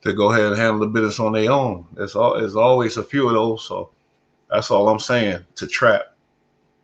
S2: to go ahead and handle the business on their own. There's always a few of those. So that's all I'm saying to Trap.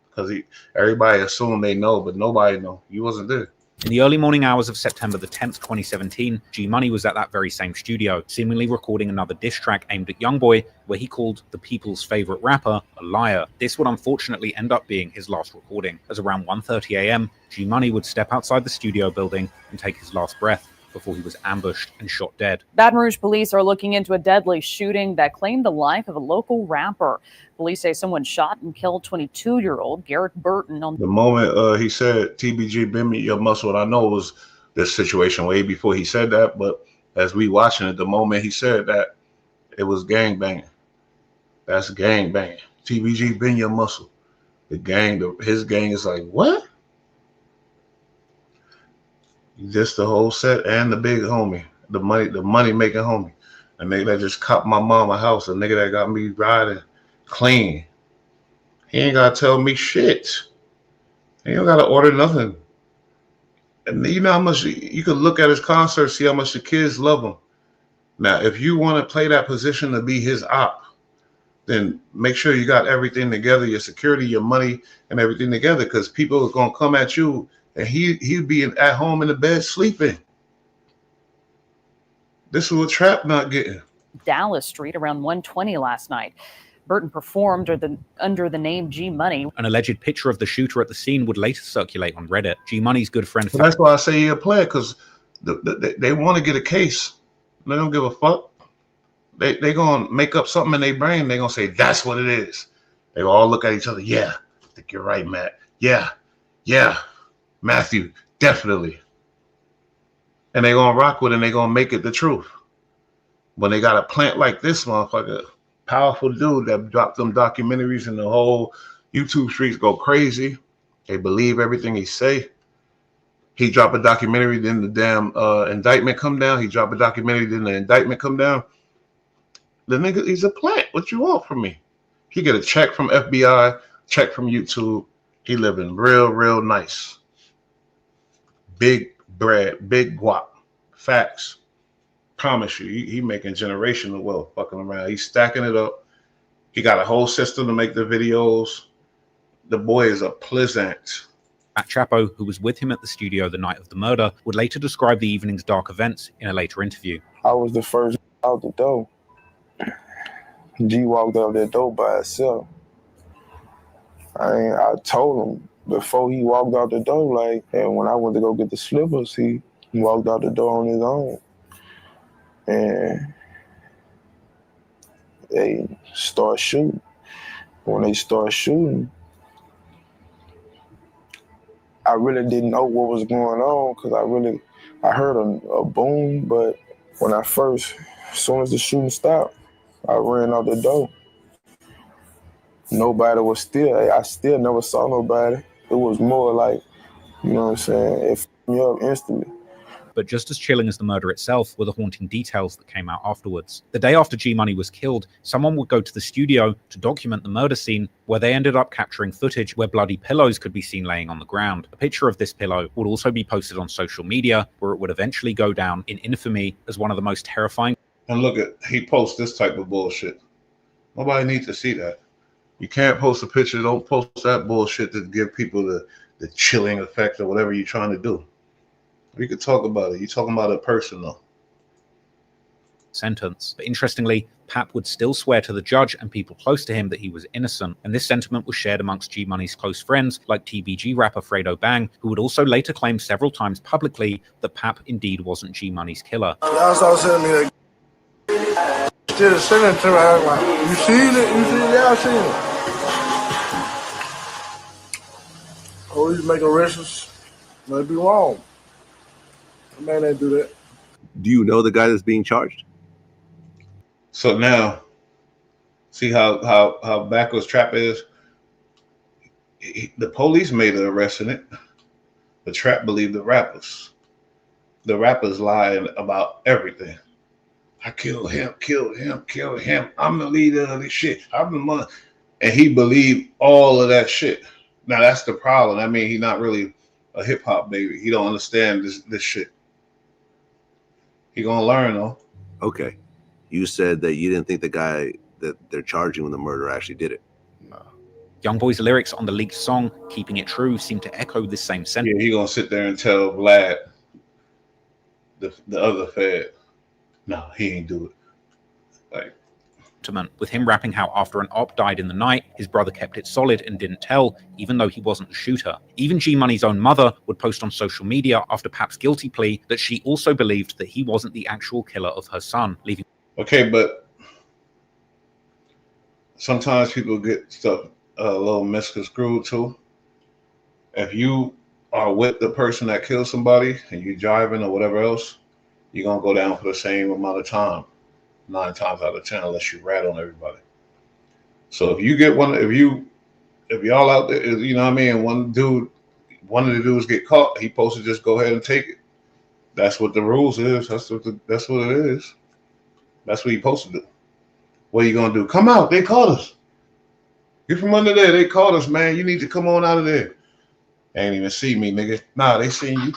S2: Because everybody assumed they know, but nobody know. You wasn't there.
S3: In the early morning hours of September the 10th, 2017, G Money was at that very same studio, seemingly recording another diss track aimed at Youngboy, where he called the people's favorite rapper a liar. This would unfortunately end up being his last recording, as around 1:30 a.m., G Money would step outside the studio building and take his last breath before he was ambushed and shot dead.
S5: Baton Rouge police are looking into a deadly shooting that claimed the life of a local rapper. Police say someone shot and killed 22-year-old Garrett Burton on
S2: the moment he said, "TBG, bend me your muscle," and I know it was this situation way before he said that, but as we watching it, the moment he said that, it was gang banging. That's gang banging. TBG, bend your muscle. The gang, his gang is like, what? Just the whole set and the big homie, the money making homie, a nigga that just copped my mama house, a nigga that got me riding clean. He ain't gotta tell me shit. He don't gotta order nothing. And you know how much you could look at his concert, see how much the kids love him. Now, if you want to play that position to be his op, then make sure you got everything together, your security, your money, and everything together, because people are gonna come at you. And he'd be at home in the bed sleeping. This is what Trap not getting.
S5: Dallas Street around 1:20 last night. Burton performed under the name G Money.
S3: An alleged picture of the shooter at the scene would later circulate on Reddit. G Money's good friend.
S2: Well, that's why I say you're a player, because they want to get a case. They don't give a fuck. They gonna make up something in their brain. They gonna say that's what it is. They all look at each other. Yeah, I think you're right, Matt. Yeah. Matthew, definitely. And they gonna rock with it and they gonna make it the truth. When they got a plant like this motherfucker, powerful dude that dropped them documentaries and the whole YouTube streets go crazy. They believe everything he say. He drop a documentary, then the damn indictment come down. He drop a documentary, then the indictment come down. The nigga, he's a plant. What you want from me? He get a check from FBI, check from YouTube. He living real nice. Big bread, big guap. Facts. Promise you, he making generational wealth fucking around. He's stacking it up. He got a whole system to make the videos. The boy is a pleasant.
S3: Fat Chapo, who was with him at the studio the night of the murder, would later describe the evening's dark events in a later interview.
S17: I was the first out the door. G walked out that door by himself. I told him before he walked out the door, like, and when I went to go get the slippers, he walked out the door on his own. And they start shooting. When they start shooting, I really didn't know what was going on because I heard a boom, but when as soon as the shooting stopped, I ran out the door. Nobody was I still never saw nobody. It was more like, you know what I'm saying, it fucked me up instantly.
S3: But just as chilling as the murder itself were the haunting details that came out afterwards. The day after G Money was killed, someone would go to the studio to document the murder scene, where they ended up capturing footage where bloody pillows could be seen laying on the ground. A picture of this pillow would also be posted on social media, where it would eventually go down in infamy as one of the most terrifying.
S2: And look at, he posts this type of bullshit. Nobody needs to see that. You can't post a picture, don't post that bullshit to give people the chilling effect or whatever you're trying to do. We could talk about it. You're talking about a person, though.
S3: Sentence. But interestingly, Pap would still swear to the judge and people close to him that he was innocent, and this sentiment was shared amongst G Money's close friends like TBG rapper Fredo Bang, who would also later claim several times publicly that Pap indeed wasn't G Money's killer.
S18: Y'all started sending me that. Still sending it to me. I was like, you seen it? You seen it? Yeah, I seen it. Always make arrests. Might be wrong. The man ain't do that.
S19: Do you know the guy that's being charged?
S2: So now, see how backwards Trap is? The police made an arrest in it. The Trap believed the rappers. The rappers lied about everything. I killed him, killed him, killed him. I'm the leader of this shit. I'm the one. And he believed all of that shit. Now that's the problem. I mean, he's not really a hip hop baby. He don't understand this shit. He gonna learn though.
S19: Okay. You said that you didn't think the guy that they're charging with the murder actually did it.
S2: No.
S3: Youngboy's lyrics on the leaked song, Keeping It True, seem to echo this same sentiment.
S2: Yeah, he gonna sit there and tell Vlad, the other Fed, no, he ain't do it. Like,
S3: with him rapping how after an op died in the night, his brother kept it solid and didn't tell, even though he wasn't the shooter. Even G Money's own mother would post on social media after Pap's guilty plea that she also believed that he wasn't the actual killer of her son, leaving.
S2: Okay, but sometimes people get stuff a little misconstrued too. If you are with the person that killed somebody and you driving or whatever else, you're gonna go down for the same amount of time. 9 times out of 10, unless you rat on everybody. So if you get if y'all out there, you know what I mean, one of the dudes get caught, he supposed to just go ahead and take it. That's what the rules is. That's what it is. That's what you're supposed to do. What are you gonna do? Come out, they caught us. Get from under there, they caught us, man. You need to come on out of there. They ain't even see me, nigga. Nah, they seen you.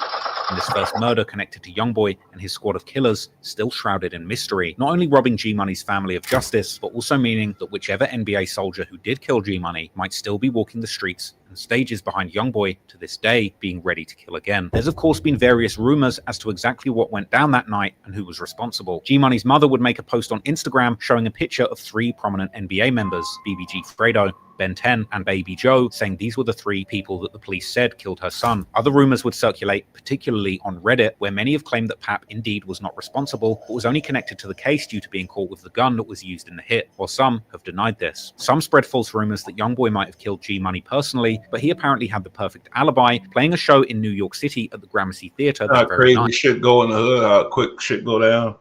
S3: And this first murder connected to Youngboy and his squad of killers still shrouded in mystery, not only robbing G Money's family of justice, but also meaning that whichever NBA soldier who did kill G Money might still be walking the streets and stages behind Youngboy to this day, being ready to kill again. There's of course been various rumors as to exactly what went down that night and who was responsible. G Money's mother would make a post on Instagram showing a picture of 3 prominent NBA members, BBG Fredo, Ben 10, and Baby Joe, saying these were the 3 people that the police said killed her son. Other rumors would circulate, particularly on Reddit, where many have claimed that Pap indeed was not responsible, but was only connected to the case due to being caught with the gun that was used in the hit, while some have denied this. Some spread false rumors that Youngboy might have killed G Money personally, but he apparently had the perfect alibi, playing a show in New York City at the Gramercy Theater that very
S2: crazy
S3: night.
S2: Shit go in the hood, how quick shit go down.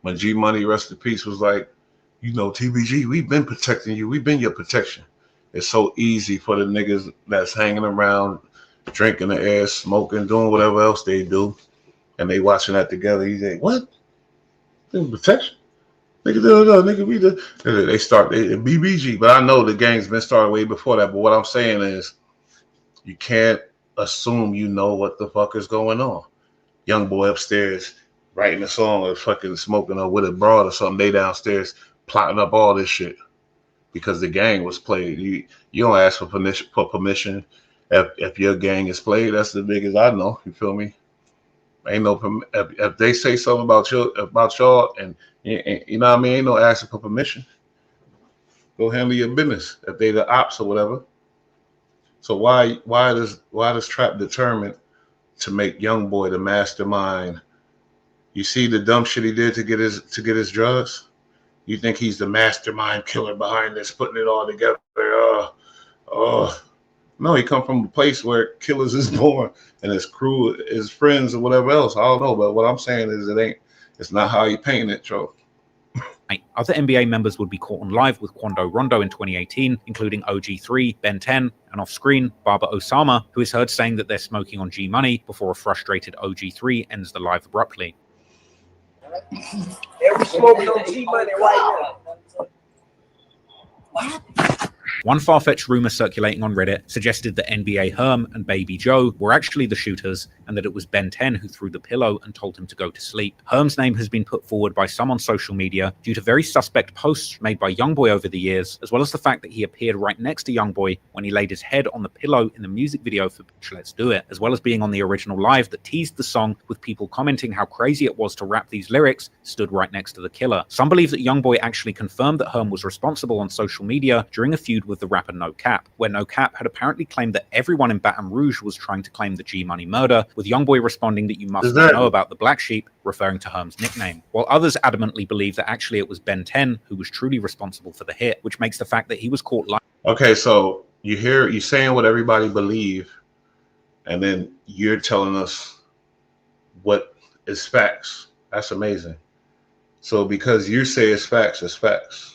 S2: When G Money, rest in peace, was like, you know, TBG, we've been protecting you. We've been your protection. It's so easy for the niggas that's hanging around, drinking the air, smoking, doing whatever else they do, and they watching that together. You say, what? Protection? Nigga, nigga, we the. They start BBG, but I know the gang's been started way before that. But what I'm saying is, you can't assume you know what the fuck is going on. Youngboy upstairs writing a song or fucking smoking or with a broad or something. They downstairs plotting up all this shit. Because the gang was played. You don't ask for permission. If your gang is played, that's the biggest I know. You feel me? Ain't no if they say something about y'all, and you know what I mean, ain't no asking for permission. Go handle your business if they the ops or whatever. So why does Trap determined to make Youngboy the mastermind? You see the dumb shit he did to get his drugs. You think he's the mastermind killer behind this, putting it all together? No, he come from a place where killers is born, and his crew, his friends, or whatever else. I don't know, but what I'm saying is it's not how you paint it, Joe.
S3: Other NBA members would be caught on live with Quando Rondo in 2018, including OG3, Ben 10, and off-screen, Baba Osama, who is heard saying that they're smoking on G Money before a frustrated OG3 ends the live abruptly.
S16: Every smoking on G Money right now.
S3: One far-fetched rumor circulating on Reddit suggested that NBA Herm and Baby Joe were actually the shooters, and that it was Ben 10 who threw the pillow and told him to go to sleep. Herm's name has been put forward by some on social media due to very suspect posts made by Youngboy over the years, as well as the fact that he appeared right next to Youngboy when he laid his head on the pillow in the music video for Bitch Let's Do It, as well as being on the original live that teased the song, with people commenting how crazy it was to rap these lyrics stood right next to the killer. Some believe that Youngboy actually confirmed that Herm was responsible on social media during a feud with the rapper No Cap, where No Cap had apparently claimed that everyone in Baton Rouge was trying to claim the G Money murder, with Youngboy responding that you must not know about the Black Sheep, referring to Herm's nickname, while others adamantly believe that actually it was Ben 10 who was truly responsible for the hit, which makes the fact that he was caught lying.
S2: Okay, so you saying what everybody believe, and then you're telling us what is facts. That's amazing. So because you say it's facts, it's facts.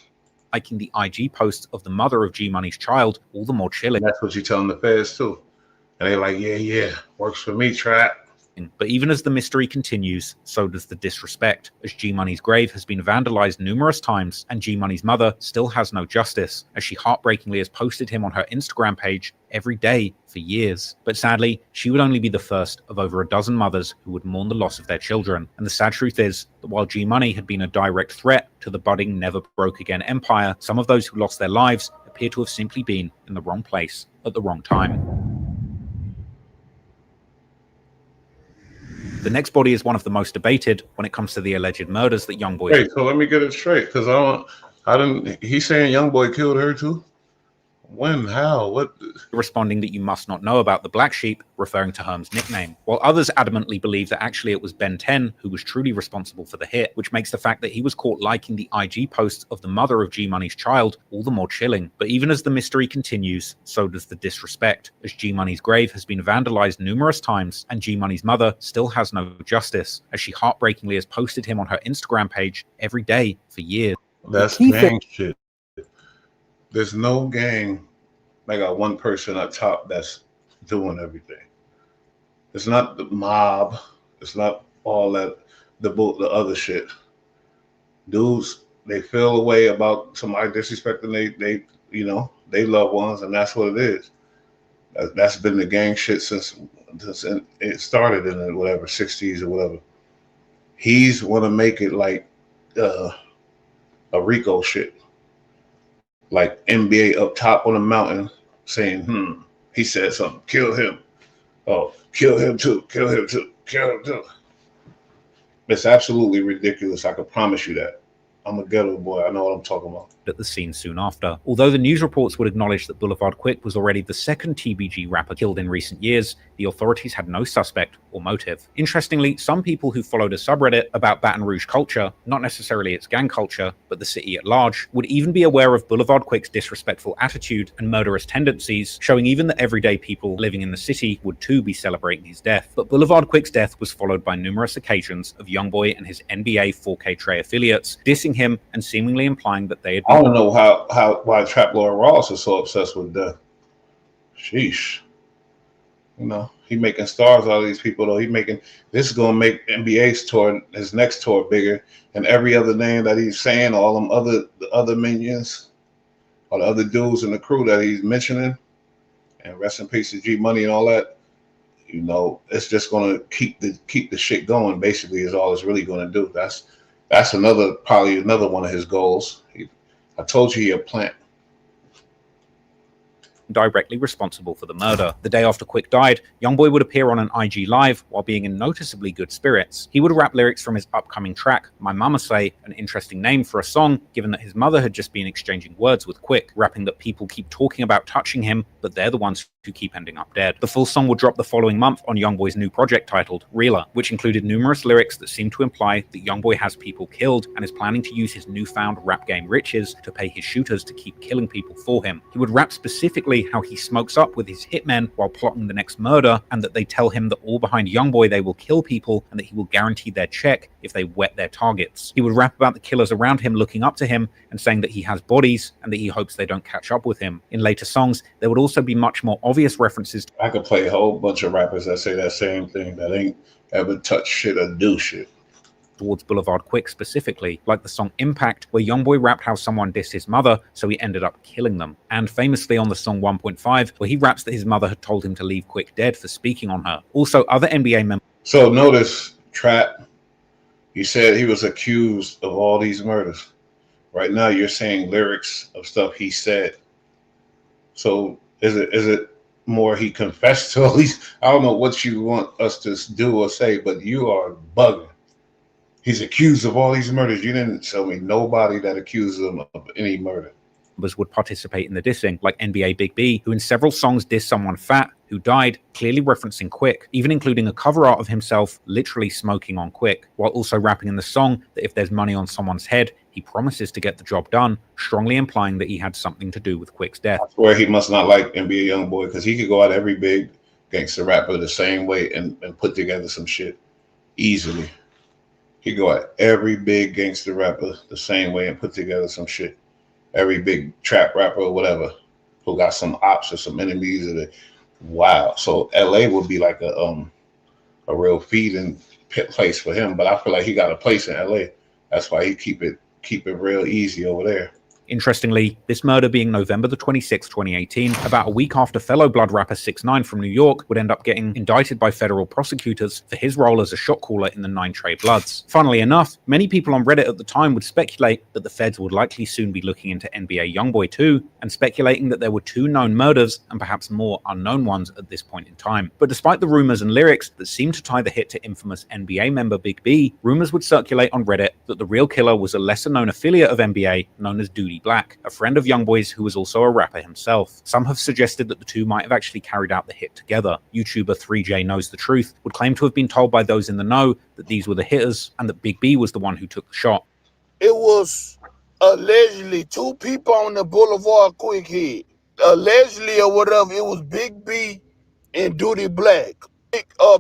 S3: Liking the IG posts of the mother of G Money's child, all the more chilling.
S2: That's what you telling the feds too. And they're like, yeah, works for me, Trap.
S3: But even as the mystery continues, so does the disrespect, as G Money's grave has been vandalized numerous times, and G Money's mother still has no justice, as she heartbreakingly has posted him on her Instagram page every day for years. But sadly, she would only be the first of over a dozen mothers who would mourn the loss of their children. And the sad truth is that while G Money had been a direct threat to the budding Never Broke Again empire, some of those who lost their lives appear to have simply been in the wrong place at the wrong time. The next body is one of the most debated when it comes to the alleged murders that Youngboy.
S2: Wait, so let me get it straight, because I didn't. He's saying Youngboy killed her too. When? How? What?
S3: Responding that you must not know about the Black Sheep, referring to Herm's nickname, while others adamantly believe that actually it was Ben 10 who was truly responsible for the hit, which makes the fact that he was caught liking the IG posts of the mother of G Money's child all the more chilling. But even as the mystery continues, so does the disrespect, as G Money's grave has been vandalized numerous times, and G Money's mother still has no justice, as she heartbreakingly has posted him on her Instagram page every day for years.
S2: That's gang shit. There's no gang. They got one person up top that's doing everything. It's not the mob. It's not all that the other shit. Dudes, they feel a way about somebody disrespecting they loved ones, and that's what it is. That's been the gang shit since it started in the whatever 60s or whatever. He's want to make it like a Rico shit. Like NBA up top on the mountain saying, he said something, kill him. Oh, kill him too, kill him too, kill him too. It's absolutely ridiculous. I can promise you that. I'm a ghetto boy. I know what I'm talking about.
S3: At the scene soon after. Although the news reports would acknowledge that Boulevard Quick was already the second TBG rapper killed in recent years, the authorities had no suspect or motive. Interestingly, some people who followed a subreddit about Baton Rouge culture, not necessarily its gang culture, but the city at large, would even be aware of Boulevard Quick's disrespectful attitude and murderous tendencies, showing even that everyday people living in the city would too be celebrating his death. But Boulevard Quick's death was followed by numerous occasions of Youngboy and his NBA 4K Trey affiliates dissing him and seemingly implying that they had
S2: I don't know why Trap Lord Ross is so obsessed with death. Sheesh. You know, he making stars out of these people though. This is gonna make NBA's tour, his next tour, bigger, and every other name that he's saying, all them other minions, all the other dudes in the crew that he's mentioning, and rest in peace to G Money and all that. You know, it's just gonna keep the shit going. Basically, is all it's really gonna do. That's probably another one of his goals. I told you he a plant.
S3: directly responsible for the murder. The day after Quick died, Youngboy would appear on an IG Live while being in noticeably good spirits. He would rap lyrics from his upcoming track, My Mama Say, an interesting name for a song given that his mother had just been exchanging words with Quick, rapping that people keep talking about touching him, but they're the ones who keep ending up dead. The full song would drop the following month on Youngboy's new project titled Realer, which included numerous lyrics that seem to imply that Youngboy has people killed and is planning to use his newfound rap game riches to pay his shooters to keep killing people for him. He would rap specifically how he smokes up with his hitmen while plotting the next murder, and that they tell him that all behind Youngboy they will kill people and that he will guarantee their check if they wet their targets. He would rap about the killers around him looking up to him and saying that he has bodies and that he hopes they don't catch up with him. In later songs, there would also be much more obvious references.
S2: I could play a whole bunch of rappers that say that same thing, that ain't ever touch shit or do shit.
S3: Towards Boulevard Quick specifically, like the song Impact, where Youngboy rapped how someone dissed his mother, so he ended up killing them. And famously on the song 1.5, where he raps that his mother had told him to leave Quick dead for speaking on her. Also, other NBA members.
S2: So notice, Trap, you said he was accused of all these murders. Right now, you're saying lyrics of stuff he said. So is it more he confessed to all these? I don't know what you want us to do or say, but you are bugging. He's accused of all these murders. You didn't tell me nobody that accuses him of any murder.
S3: Would participate in the dissing, like NBA Big B, who in several songs dissed someone fat who died, clearly referencing Quick, even including a cover art of himself literally smoking on Quick, while also rapping in the song that if there's money on someone's head, he promises to get the job done, strongly implying that he had something to do with Quick's death.
S2: I swear he must not like NBA Youngboy, because he could go out every big gangster rapper the same way and put together some shit easily. He go at every big gangster rapper the same way and put together some shit. Every big trap rapper or whatever who got some ops or some enemies. Wow. So LA would be like a real feeding place for him. But I feel like he got a place in LA. That's why he keep it real easy over there.
S3: Interestingly, this murder being November the 26th, 2018, about a week after fellow Blood rapper 6ix9ine from New York would end up getting indicted by federal prosecutors for his role as a shot caller in the 9 Trey Bloods. Funnily enough, many people on Reddit at the time would speculate that the feds would likely soon be looking into NBA Youngboy too, and speculating that there were 2 known murders and perhaps more unknown ones at this point in time. But despite the rumors and lyrics that seemed to tie the hit to infamous NBA member Big B, rumors would circulate on Reddit that the real killer was a lesser-known affiliate of NBA known as Duty Black, a friend of Youngboy's who was also a rapper himself. Some have suggested that the two might have actually carried out the hit together. YouTuber 3J Knows the Truth would claim to have been told by those in the know that these were the hitters and that Big B was the one who took the shot.
S16: It was allegedly 2 people on the Boulevard Quick hit. Allegedly or whatever, it was Big B and Duty Black.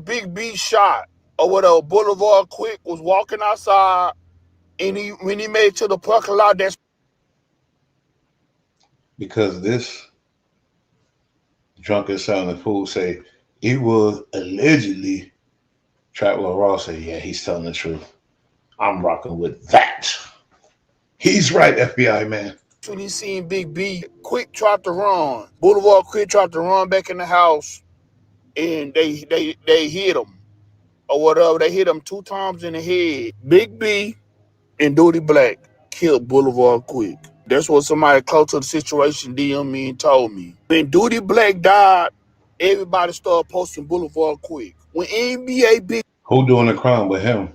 S16: Big B shot or whatever. Boulevard Quick was walking outside, and when he made it to the parking lot, that's
S2: because this drunken sounding fool say it was allegedly. Trap Lil Ross say, yeah, he's telling the truth. I'm rocking with that. He's right, FBI man.
S16: when he seen Big B, Quick tried to run. Boulevard Quick tried to run back in the house, and they hit him or whatever. They hit him 2 times in the head. Big B and Duty Black killed Boulevard Quick. That's what somebody close to the situation DM me and told me. When Duty Black died, everybody started posting Boulevard Quick. When NBA Big
S2: Who doing the crime with him?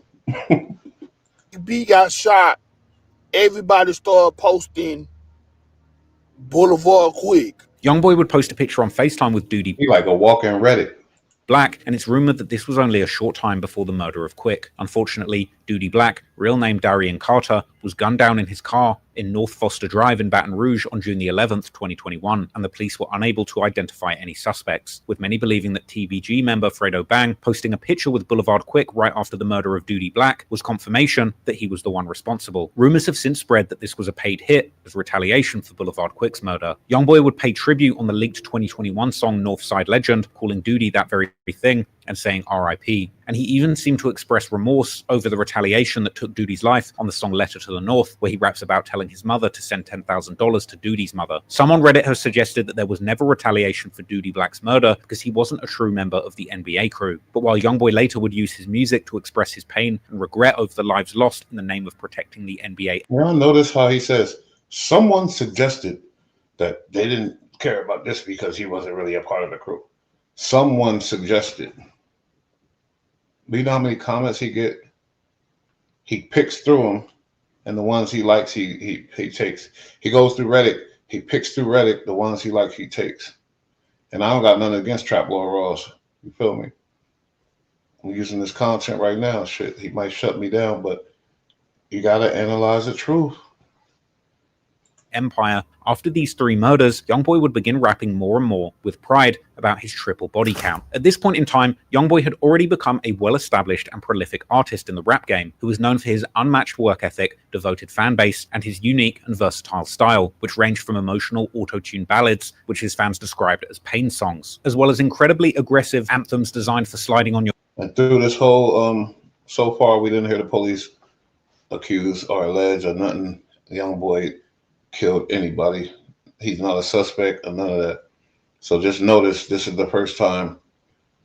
S16: B got shot, everybody started posting Boulevard Quick.
S3: Youngboy would post a picture on FaceTime with Duty.
S2: He like a walking Reddit.
S3: Black, and it's rumored that this was only a short time before the murder of Quick. Unfortunately, Duty Black, real name Darian Carter, was gunned down in his car in North Foster Drive in Baton Rouge on June the 11th, 2021, and the police were unable to identify any suspects, with many believing that TBG member Fredo Bang posting a picture with Boulevard Quick right after the murder of Duty Black was confirmation that he was the one responsible. Rumors have since spread that this was a paid hit as retaliation for Boulevard Quick's murder. Youngboy would pay tribute on the leaked 2021 song Northside Legend, calling Duty that very thing and saying RIP. And he even seemed to express remorse over the retaliation that took Duty's life on the song Letter to the North, where he raps about telling his mother to send $10,000 to Duty's mother. Some on Reddit have suggested that there was never retaliation for Duty Black's murder because he wasn't a true member of the NBA crew. But while Youngboy later would use his music to express his pain and regret over the lives lost in the name of protecting the NBA.
S2: Now notice how he says, someone suggested that they didn't care about this because he wasn't really a part of the crew. Someone suggested. Do you know how many comments he get? He picks through them, and the ones he likes, he takes. He goes through Reddit. He picks through Reddit. The ones he likes, he takes. And I don't got nothing against Trap Lord Ross. You feel me? I'm using this content right now. Shit, he might shut me down, but you gotta analyze the truth.
S3: Empire. After these 3 murders, Youngboy would begin rapping more and more with pride about his triple body count. At this point in time, Youngboy had already become a well-established and prolific artist in the rap game, who was known for his unmatched work ethic, devoted fan base, and his unique and versatile style, which ranged from emotional auto-tune ballads, which his fans described as pain songs, as well as incredibly aggressive anthems designed for sliding on your...
S2: And through this whole, so far, we didn't hear the police accuse or allege or nothing. Youngboy killed anybody. He's not a suspect or none of that. So just notice this is the first time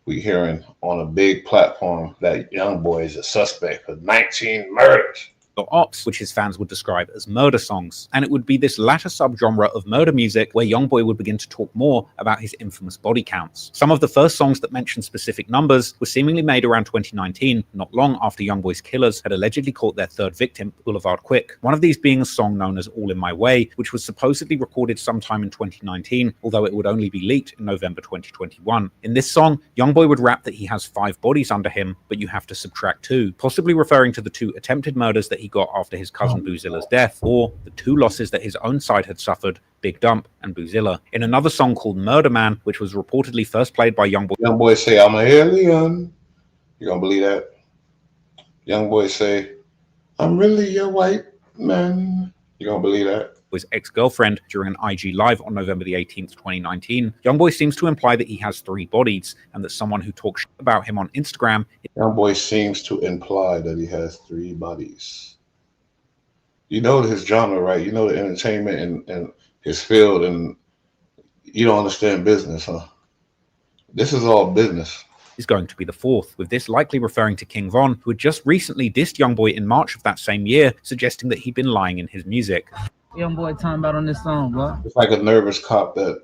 S2: we hearing on a big platform that Youngboy is a suspect for 19 murders.
S3: Ops, which his fans would describe as murder songs. And it would be this latter subgenre of murder music where Youngboy would begin to talk more about his infamous body counts. Some of the first songs that mentioned specific numbers were seemingly made around 2019, not long after Youngboy's killers had allegedly caught their 3rd victim, Boulevard Quick. One of these being a song known as All in My Way, which was supposedly recorded sometime in 2019, although it would only be leaked in November 2021. In this song, Youngboy would rap that he has 5 bodies under him, but you have to subtract 2, possibly referring to the 2 attempted murders that he got after his cousin Boozilla's death, or the 2 losses that his own side had suffered, Big Dump and Boozilla. In another song called Murder Man, which was reportedly first played by Youngboy.
S2: Youngboy say, I'm an alien. You gonna believe that? Youngboy say, I'm really a white man. You gonna believe that?
S3: His ex-girlfriend during an IG live on November the 18th, 2019. Youngboy seems to imply that he has 3 bodies, and that someone who talks shit about him on Instagram...
S2: Youngboy seems to imply that he has 3 bodies. You know his genre, right? You know the entertainment and his field, and you don't understand business, huh? This is all business.
S3: Is going to be the 4th, with this likely referring to King Von, who had just recently dissed Youngboy in March of that same year, suggesting that he'd been lying in his music.
S20: Youngboy talking about on this song, bro.
S2: It's like a nervous cop that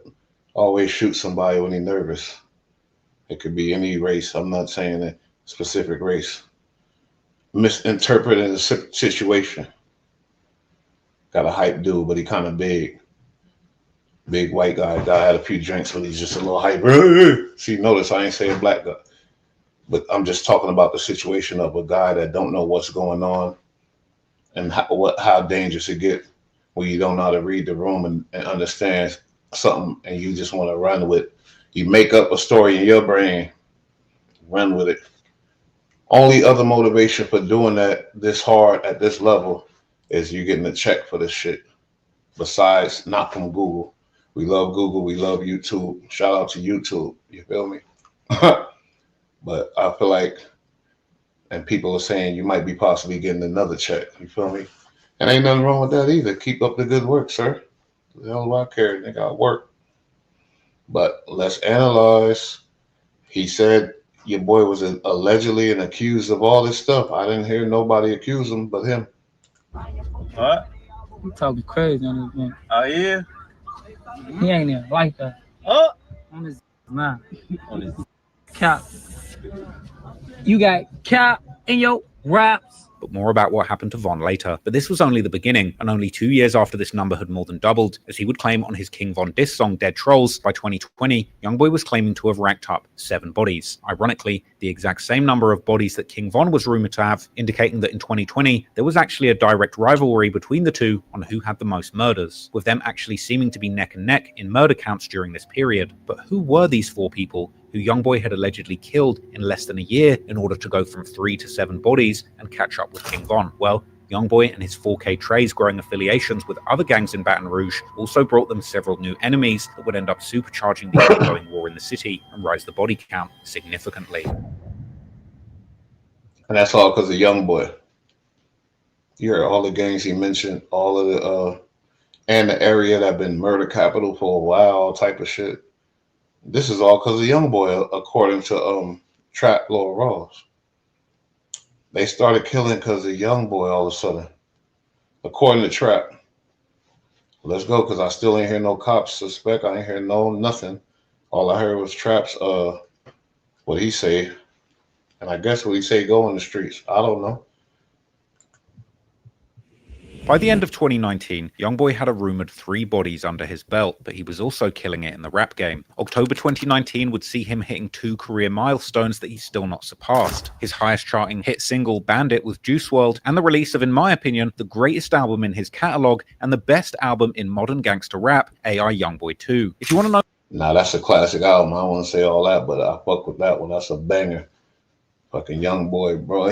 S2: always shoots somebody when he's nervous. It could be any race. I'm not saying a specific race. Misinterpreting the situation. Got a hype dude, but he kind of big. Big white guy. Guy had a few drinks, but he's just a little hype. See, notice I ain't saying black guy. But I'm just talking about the situation of a guy that don't know what's going on and how dangerous it get when you don't know how to read the room and understand something and you just want to run with. You make up a story in your brain, run with it. Only other motivation for doing that this hard at this level is you getting a check for this shit. Besides, not from Google. We love Google. We love YouTube. Shout out to YouTube. You feel me? But I feel like, and people are saying you might be possibly getting another check. You feel me? And ain't nothing wrong with that either. Keep up the good work, sir. The hell do I care? They got work. But let's analyze. He said your boy was allegedly and accused of all this stuff. I didn't hear nobody accuse him but him.
S20: What? You talking crazy on this man.
S10: Oh, yeah?
S20: He ain't even like that.
S10: Oh!
S20: On his mind. On his cap. You got cap in your raps.
S3: But more about what happened to Von later. But this was only the beginning, and only 2 years after this number had more than doubled, as he would claim on his King Von diss song Dead Trolls. By 2020, Youngboy was claiming to have racked up 7 bodies. Ironically, the exact same number of bodies that King Von was rumored to have, indicating that in 2020, there was actually a direct rivalry between the two on who had the most murders, with them actually seeming to be neck and neck in murder counts during this period. But who were these 4 people who Youngboy had allegedly killed in less than a year in order to go from 3 to 7 bodies and catch up with King Von? Well, Youngboy and his 4K Trey's growing affiliations with other gangs in Baton Rouge also brought them several new enemies that would end up supercharging the ongoing war in the city and rise the body count significantly.
S2: And that's all because of Youngboy. You heard all the gangs he mentioned, all of the and the area that been murder capital for a while, all type of shit. This is all because of Youngboy, according to Trap Lord Ross. They started killing because of Youngboy all of a sudden, according to Trap. Let's go, because I still ain't hear no cops suspect. I ain't hear no nothing. All I heard was Trap's what he say. And I guess what he say go in the streets. I don't know.
S3: By the end of 2019, Youngboy had a rumored 3 bodies under his belt, but he was also killing it in the rap game. October 2019 would see him hitting 2 career milestones that he's still not surpassed. His highest charting hit single, Bandit, with Juice WRLD, and the release of, in my opinion, the greatest album in his catalog and the best album in modern gangster rap, AI Youngboy 2. If you want to know...
S2: Nah, that's a classic album. I don't want to say all that, but I fuck with that one. That's a banger. Fucking Youngboy, bro.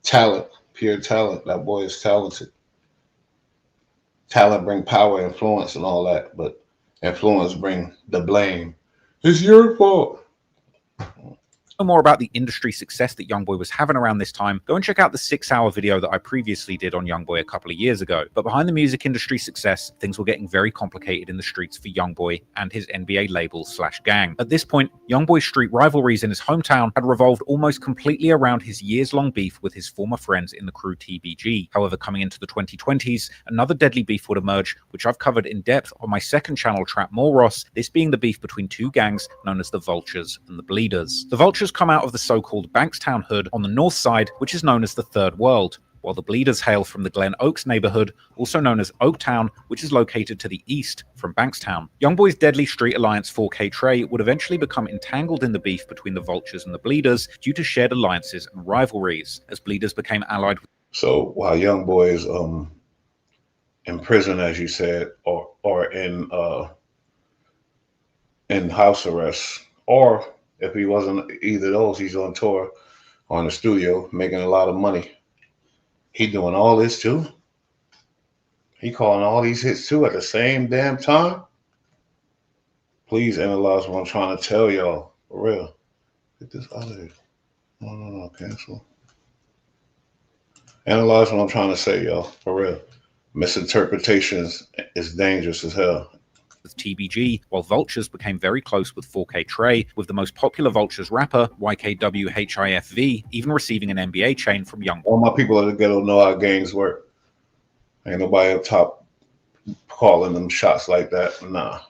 S2: Talent. Pure talent. That boy is talented. Talent bring power, influence, and all that, but influence bring the blame. It's your fault.
S3: More about the industry success that Youngboy was having around this time, go and check out the 6-hour video that I previously did on Youngboy a couple of years ago. But behind the music industry success, things were getting very complicated in the streets for Youngboy and his NBA label / gang. At this point, Youngboy's street rivalries in his hometown had revolved almost completely around his years-long beef with his former friends in the crew TBG. However, coming into the 2020s, another deadly beef would emerge, which I've covered in depth on my second channel, Trap More Ross, this being the beef between 2 gangs known as the Vultures and the Bleeders. The Vultures come out of the so-called Bankstown hood on the north side, which is known as the Third World, while the Bleeders hail from the Glen Oaks neighborhood, also known as Oaktown, which is located to the east from Bankstown. Youngboy's deadly street alliance 4K Trey would eventually become entangled in the beef between the Vultures and the Bleeders due to shared alliances and rivalries, as Bleeders became allied with...
S2: So while Youngboy is in prison, as you said, or in house arrest, or if he wasn't either of those, he's on tour on the studio making a lot of money. He doing all this too? He calling all these hits too at the same damn time? Please analyze what I'm trying to tell y'all. For real. Get this out of here. No, cancel. Analyze what I'm trying to say, y'all. For real. Misinterpretations is dangerous as hell.
S3: With TBG, while Vultures became very close with 4K Trey, with the most popular Vultures rapper, YKWHIFV, even receiving an NBA chain from Youngboy.
S2: All my people in the ghetto know how gangs work. Ain't nobody up top calling them shots like that. Nah.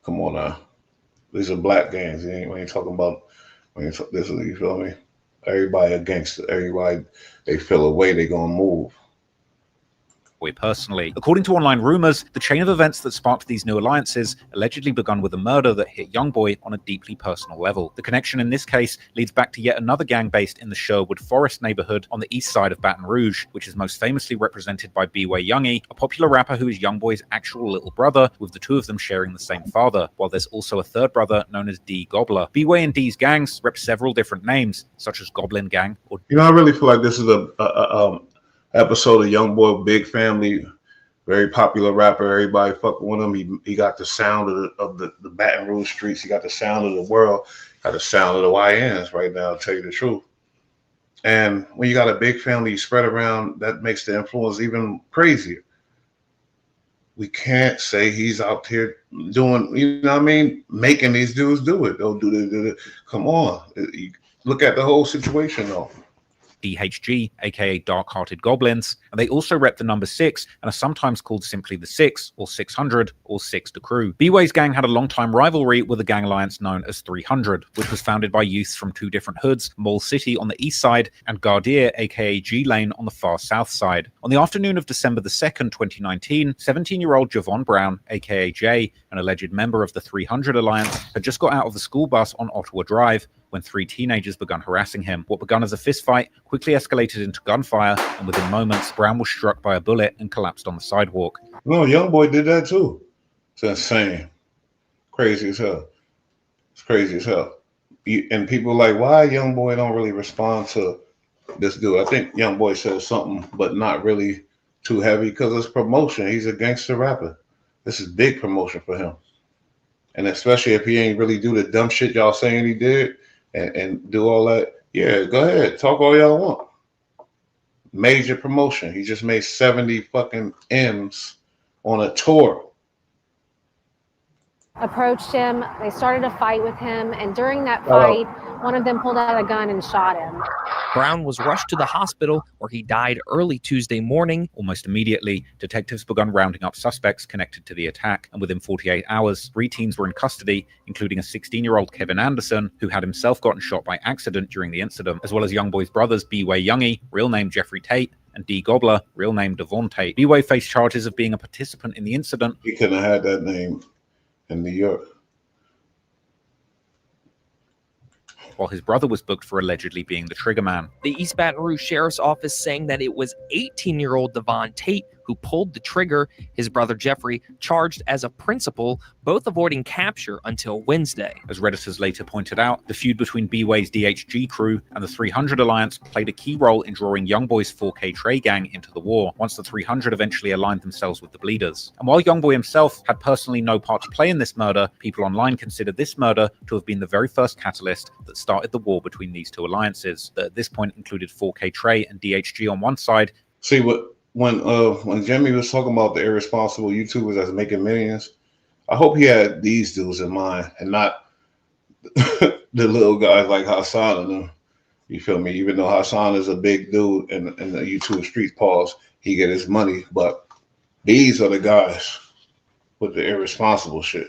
S2: Come on now. These are black gangs. We ain't talking about this, you feel me? Everybody a gangster. Everybody, they feel a way, they gonna move.
S3: Personally. According to online rumors, the chain of events that sparked these new alliances allegedly begun with a murder that hit Youngboy on a deeply personal level. The connection in this case leads back to yet another gang based in the Sherwood Forest neighborhood on the east side of Baton Rouge, which is most famously represented by B-Way Youngie, a popular rapper who is Youngboy's actual little brother, with the 2 of them sharing the same father, while there's also a third brother known as D Gobbler. B-Way and D's gangs rep several different names, such as Goblin Gang or...
S2: You know, I really feel like this is a episode of Youngboy, big family, very popular rapper. Everybody fucking with him. He got the sound of the Baton Rouge streets. He got the sound of the world. Got the sound of the YNs right now, to tell you the truth. And when you got a big family spread around, that makes the influence even crazier. We can't say he's out here doing, you know what I mean, making these dudes do it. They'll do it. Come on. Look at the whole situation, though.
S3: DHG, aka Dark-Hearted Goblins, and they also rep the number 6 and are sometimes called simply the 6 or 600 or 6 the Crew. B-Way's gang had a long-time rivalry with a gang alliance known as 300, which was founded by youths from 2 different hoods, Mall City on the east side and Gardier, aka G-Lane, on the far south side. On the afternoon of December the 2nd, 2019, 17-year-old Javon Brown, aka Jay, an alleged member of the 300 alliance, had just got out of the school bus on Ottawa Drive when 3 teenagers began harassing him. What began as a fistfight quickly escalated into gunfire, and within moments, Brown was struck by a bullet and collapsed on the sidewalk.
S2: No, Youngboy did that too. It's insane. Crazy as hell. It's crazy as hell. And people are like, why Youngboy don't really respond to this dude? I think Youngboy said something, but not really too heavy, because it's promotion. He's a gangster rapper. This is big promotion for him. And especially if he ain't really do the dumb shit y'all saying he did, and do all that, yeah, go ahead, talk all y'all want. Major promotion. He just made 70 fucking M's on a tour.
S11: approached him. They started a fight with him, and during that
S2: Hello.
S11: fight, one of them pulled out a gun and shot him.
S21: Brown was rushed to the hospital where he died early Tuesday morning.
S3: Almost immediately, detectives began rounding up suspects connected to the attack, and within 48 hours, 3 teens were in custody, including a 16-year-old Kevin Anderson, who had himself gotten shot by accident during the incident, as well as Youngboy's brothers B-Way Youngie, real name Jeffrey Tate, and D. Gobbler, real name Devon Tate. B-Way faced charges of being a participant in the incident.
S2: He couldn't have had that name in New York.
S3: While his brother was booked for allegedly being the triggerman.
S21: The East Baton Rouge Sheriff's Office saying that it was 18-year-old Devon Tate who pulled the trigger. His brother Jeffrey charged as a principal, both avoiding capture until Wednesday.
S3: As Redditors later pointed out, the feud between B-Way's DHG crew and the 300 Alliance played a key role in drawing Youngboy's 4K Trey gang into the war, once the 300 eventually aligned themselves with the Bleeders. And while Youngboy himself had personally no part to play in this murder, people online considered this murder to have been the very first catalyst that started the war between these two alliances, that at this point included 4K Trey and DHG on one side.
S2: See, when Jimmy was talking about the irresponsible YouTubers that's making millions, I hope he had these dudes in mind and not the little guys like Hassan and them. You feel me? Even though Hassan is a big dude in the YouTube street pause, he get his money, but these are the guys with the irresponsible shit.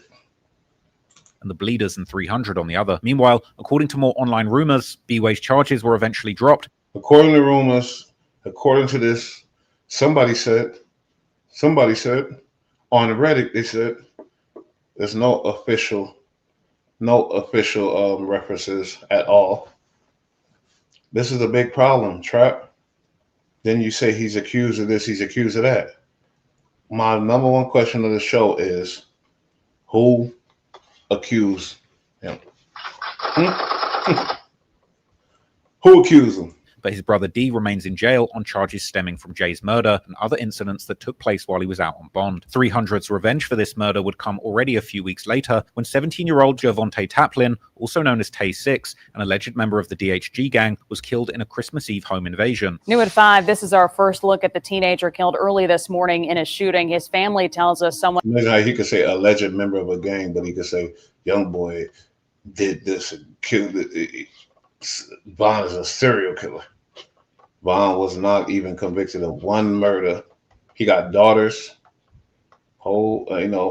S3: And the Bleeders and 300 on the other. Meanwhile, according to more online rumors, B-Way's charges were eventually dropped.
S2: According to rumors, according to this, somebody said on Reddit, they said there's no official references at all. This is a big problem, Trap. Then you say he's accused of this, he's accused of that. My number one question of the show is, who accused him? Who accused him?
S3: But his brother D remains in jail on charges stemming from Jay's murder and other incidents that took place while he was out on bond. 300's revenge for this murder would come already a few weeks later when 17-year-old Gervonta Taplin, also known as Tay6, an alleged member of the DHG gang, was killed in a Christmas Eve home invasion.
S5: New at 5, this is our first look at the teenager killed early this morning in a shooting. His family tells us someone...
S2: Imagine how he could say alleged member of a gang, but he could say Youngboy did this and killed it. Vaughn is a serial killer. Vaughn was not even convicted of one murder. He got daughters, whole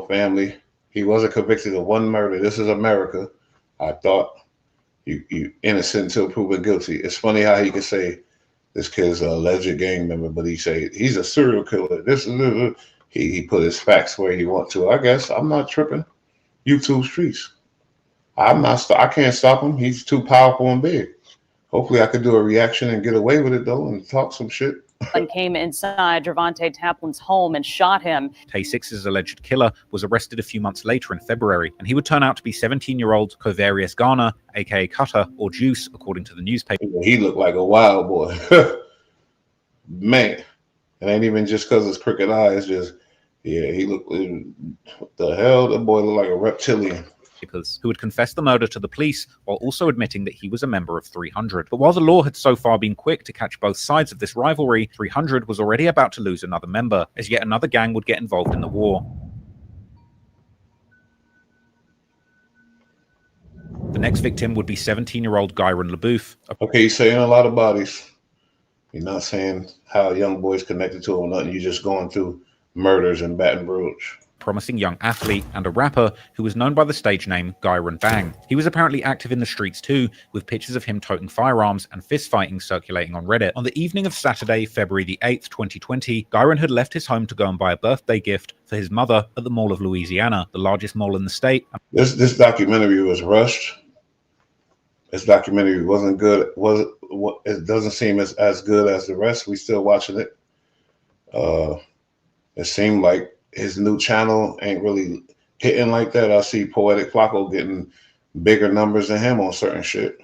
S2: family. He wasn't convicted of one murder. This is America. I thought you innocent until proven guilty. It's funny how he could say this kid's an alleged gang member, but he say he's a serial killer. This is he put his facts where he want to. I guess I'm not tripping. YouTube streets. I can't stop him. He's too powerful and big. Hopefully I could do a reaction and get away with it, though, and talk some shit.
S5: And came inside Gervonta Taplin's home and shot him.
S3: Tay6's alleged killer was arrested a few months later in February, and he would turn out to be 17-year-old Covarius Garner, aka Cutter or Juice, according to the newspaper.
S2: He looked like a wild boy. Man, it ain't even just because his crooked eye. It's just, yeah, he looked, what the hell? That boy looked like a reptilian.
S3: Who had confessed the murder to the police while also admitting that he was a member of 300. But while the law had so far been quick to catch both sides of this rivalry, 300 was already about to lose another member, as yet another gang would get involved in the war. The next victim would be 17-year-old Gyron LaBouffe.
S2: Okay, you're saying a lot of bodies. You're not saying how Youngboy's connected to him or nothing. You're just going through murders in Baton Rouge.
S3: Promising young athlete and a rapper who was known by the stage name Gyron Bang. He was apparently active in the streets too, with pictures of him toting firearms and fistfighting circulating on Reddit. On the evening of Saturday, February the 8th, 2020, Gyron had left his home to go and buy a birthday gift for his mother at the Mall of Louisiana, the largest mall in the state.
S2: This documentary was rushed. This documentary wasn't good. It doesn't seem as good as the rest. We still watching it. It seemed like his new channel ain't really hitting like that. I see Poetic Flacco getting bigger numbers than him on certain shit.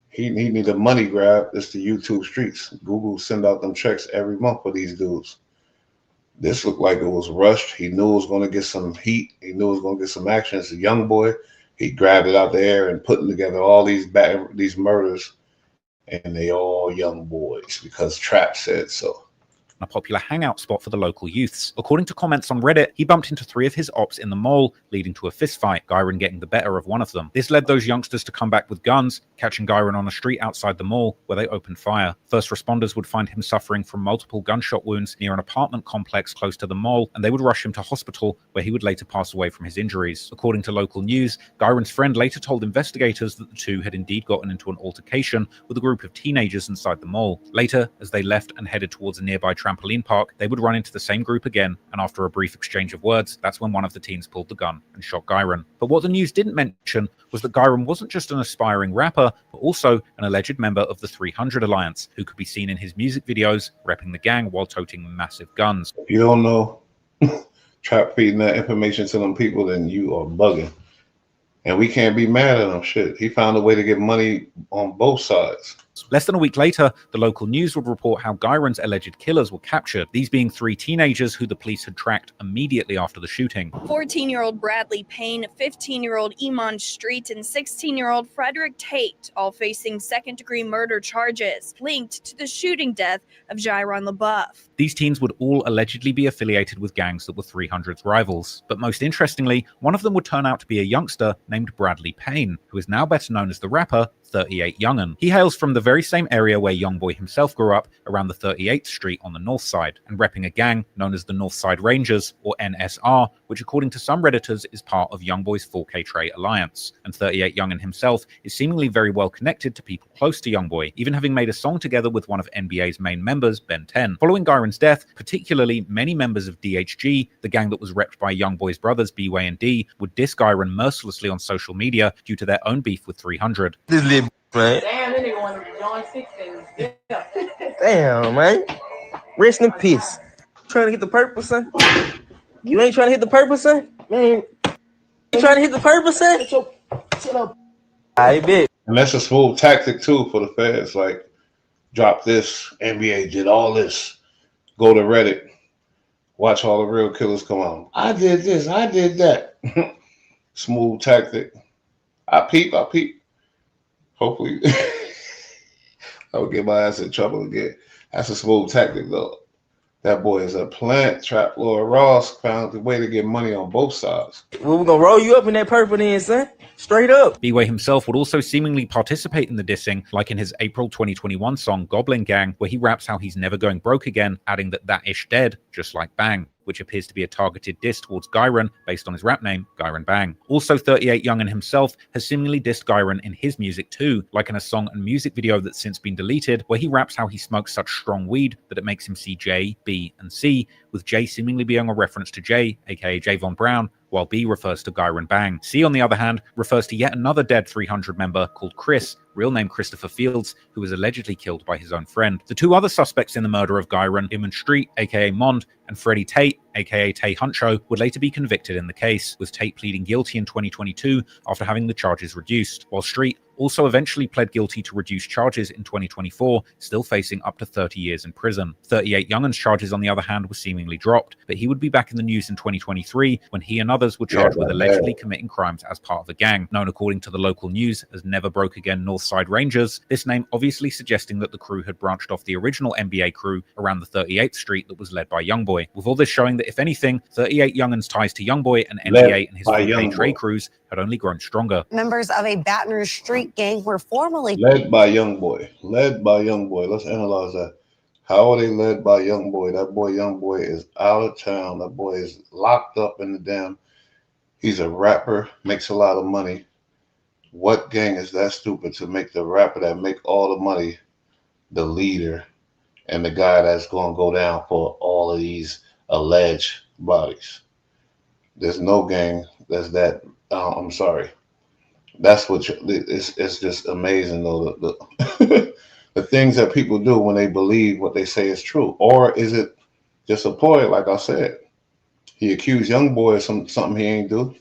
S2: He need a money grab. It's the YouTube streets. Google send out them checks every month for these dudes. This looked like it was rushed. He knew it was going to get some heat. He knew it was going to get some action. It's a young boy. He grabbed it out the air and putting together all these murders, and they all young boys because Trap said so.
S3: and a popular hangout spot for the local youths. According to comments on Reddit, he bumped into 3 of his ops in the mall, leading to a fistfight, Gyron getting the better of one of them. This led those youngsters to come back with guns, catching Gyron on a street outside the mall, where they opened fire. First responders would find him suffering from multiple gunshot wounds near an apartment complex close to the mall, and they would rush him to hospital, where he would later pass away from his injuries. According to local news, Gyron's friend later told investigators that the two had indeed gotten into an altercation with a group of teenagers inside the mall. Later, as they left and headed towards a nearby trampoline park, they would run into the same group again, and after a brief exchange of words, that's when one of the teens pulled the gun and shot Gyron. But what the news didn't mention was that Gyron wasn't just an aspiring rapper, but also an alleged member of the 300 Alliance, who could be seen in his music videos repping the gang while toting massive guns.
S2: If you don't know, trap feeding that information to them people, then you are bugging. And we can't be mad at him. Shit, he found a way to get money on both sides.
S3: Less than a week later, the local news would report how Gyron's alleged killers were captured, these being 3 teenagers who the police had tracked immediately after the shooting.
S8: 14-year-old Bradley Payne, 15-year-old Iman Street, and 16-year-old Frederick Tate, all facing second-degree murder charges linked to the shooting death of Gyron LaBeouf.
S3: These teens would all allegedly be affiliated with gangs that were 300's rivals. But most interestingly, one of them would turn out to be a youngster named Bradley Payne, who is now better known as the rapper 38 Young'un. He hails from the very same area where Youngboy himself grew up, around the 38th Street on the north side, and repping a gang known as the Northside Rangers, or NSR, which according to some Redditors is part of Youngboy's 4K Trey Alliance. And 38 Young'un himself is seemingly very well connected to people close to Youngboy, even having made a song together with one of NBA's main members, Ben 10. Following Gyron's death, particularly many members of DHG, the gang that was repped by Youngboy's brothers B-Way and D, would diss Gyron mercilessly on social media due to their own beef with 300.
S1: This little man.
S22: Damn, that nigga wanted to join 16.
S1: Damn, man. Rest in peace. Trying to hit the purpose, son? You ain't trying to hit the purpose, son? Man, you trying to hit the purpose, son? Shut up. I bet.
S2: And that's a smooth tactic too for the feds. Like, drop this, NBA did all this. Go to Reddit. Watch all the real killers come out. I did this, I did that. Smooth tactic. I peep. Hopefully, I would get my ass in trouble again. That's a smooth tactic, though. That boy is a plant. Trap Lord Ross found a way to get money on both sides.
S1: Well, we're gonna roll you up in that purple then, son. Straight up.
S3: B-Way himself would also seemingly participate in the dissing, like in his April 2021 song Goblin Gang, where he raps how he's never going broke again, adding that ish dead, just like Bang, which appears to be a targeted diss towards Gyron based on his rap name, Gyron Bang. Also, 38 Young'un himself has seemingly dissed Gyron in his music too, like in a song and music video that's since been deleted, where he raps how he smokes such strong weed that it makes him see J, B, and C, with J seemingly being a reference to J, aka Javon Brown, while B refers to Gyron Bang. C, on the other hand, refers to yet another dead 300 member called Chris, real name Christopher Fields, who was allegedly killed by his own friend. The 2 other suspects in the murder of Gyron, Iman Street, aka Mond, and Freddie Tate, aka Tay Huncho, would later be convicted in the case, with Tate pleading guilty in 2022 after having the charges reduced, while Street also eventually pled guilty to reduced charges in 2024, still facing up to 30 years in prison. 38 Young'un's charges, on the other hand, were seemingly dropped, but he would be back in the news in 2023 when he and others were charged with allegedly committing crimes as part of a gang, known according to the local news as Never Broke Again Northside Rangers, this name obviously suggesting that the crew had branched off the original NBA crew around the 38th Street that was led by Youngboy, with all this showing that if anything, 38 Young'un's ties to Youngboy and NBA and his 4K Trey crews had only grown stronger.
S23: Members of a Baton Rouge street gang were formerly
S2: led by Youngboy. Let's analyze that. How are they led by Youngboy? That boy Youngboy is out of town. That boy is locked up in the damn. He's a rapper, makes a lot of money. What gang is that stupid to make the rapper that make all the money the leader and the guy that's going to go down for all of these alleged bodies? There's no gang that's that. I'm sorry. That's what it's just amazing though. The the things that people do when they believe what they say is true, or is it just a ploy? Like I said, he accused Youngboy of something he ain't do.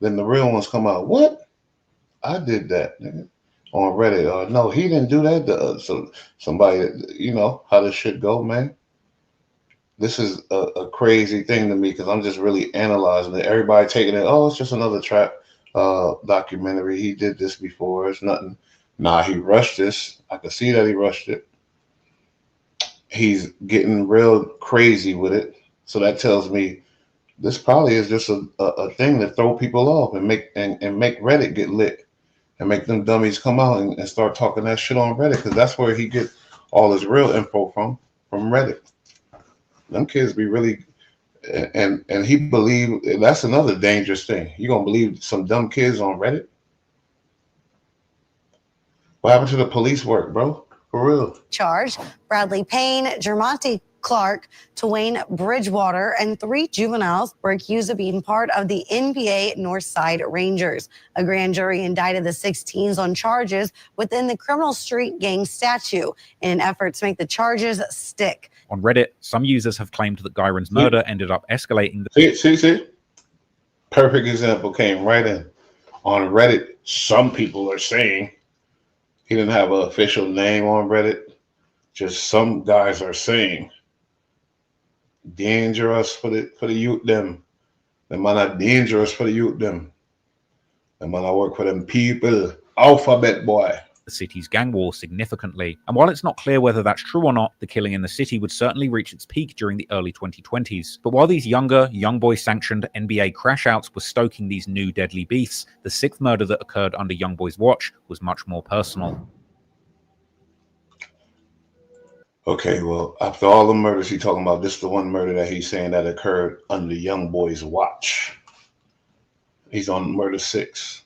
S2: Then the real ones come out. What? I did that, nigga. On Reddit. No, he didn't do that. So somebody, you know how this shit go, man. This is a crazy thing to me because I'm just really analyzing it. Everybody taking it, oh, it's just another trap documentary. He did this before. It's nothing. Nah, he rushed this. I could see that he rushed it. he's getting real crazy with it. So that tells me this probably is just a thing to throw people off and make Reddit get lit and make them dummies come out and start talking that shit on Reddit, because that's where he get all his real info from Reddit. Them kids be really, and he believe that's another dangerous thing. You gonna believe some dumb kids on Reddit? What happened to the police work, bro? For real.
S23: Charged Bradley Payne, Jermonte Clark, Twain Bridgewater, and 3 juveniles were accused of being part of the NBA Northside Rangers. A grand jury indicted the 6 teens on charges within the criminal street gang statute in an effort to make the charges stick.
S3: On Reddit, some users have claimed that Gyron's murder ended up escalating.
S2: See? Perfect example came right in. On Reddit, some people are saying he didn't have an official name on Reddit. Just some guys are saying dangerous for the youth them. Them man are dangerous for the youth them. Them man I work for them people. Alphabet boy.
S3: The city's gang war significantly. And while it's not clear whether that's true or not, the killing in the city would certainly reach its peak during the early 2020s. But while these younger, Youngboy sanctioned NBA crashouts were stoking these new deadly beefs, the 6th murder that occurred under Youngboy's watch was much more personal.
S2: Okay, well, after all the murders he's talking about, this is the one murder that he's saying that occurred under Youngboy's watch. He's on murder 6.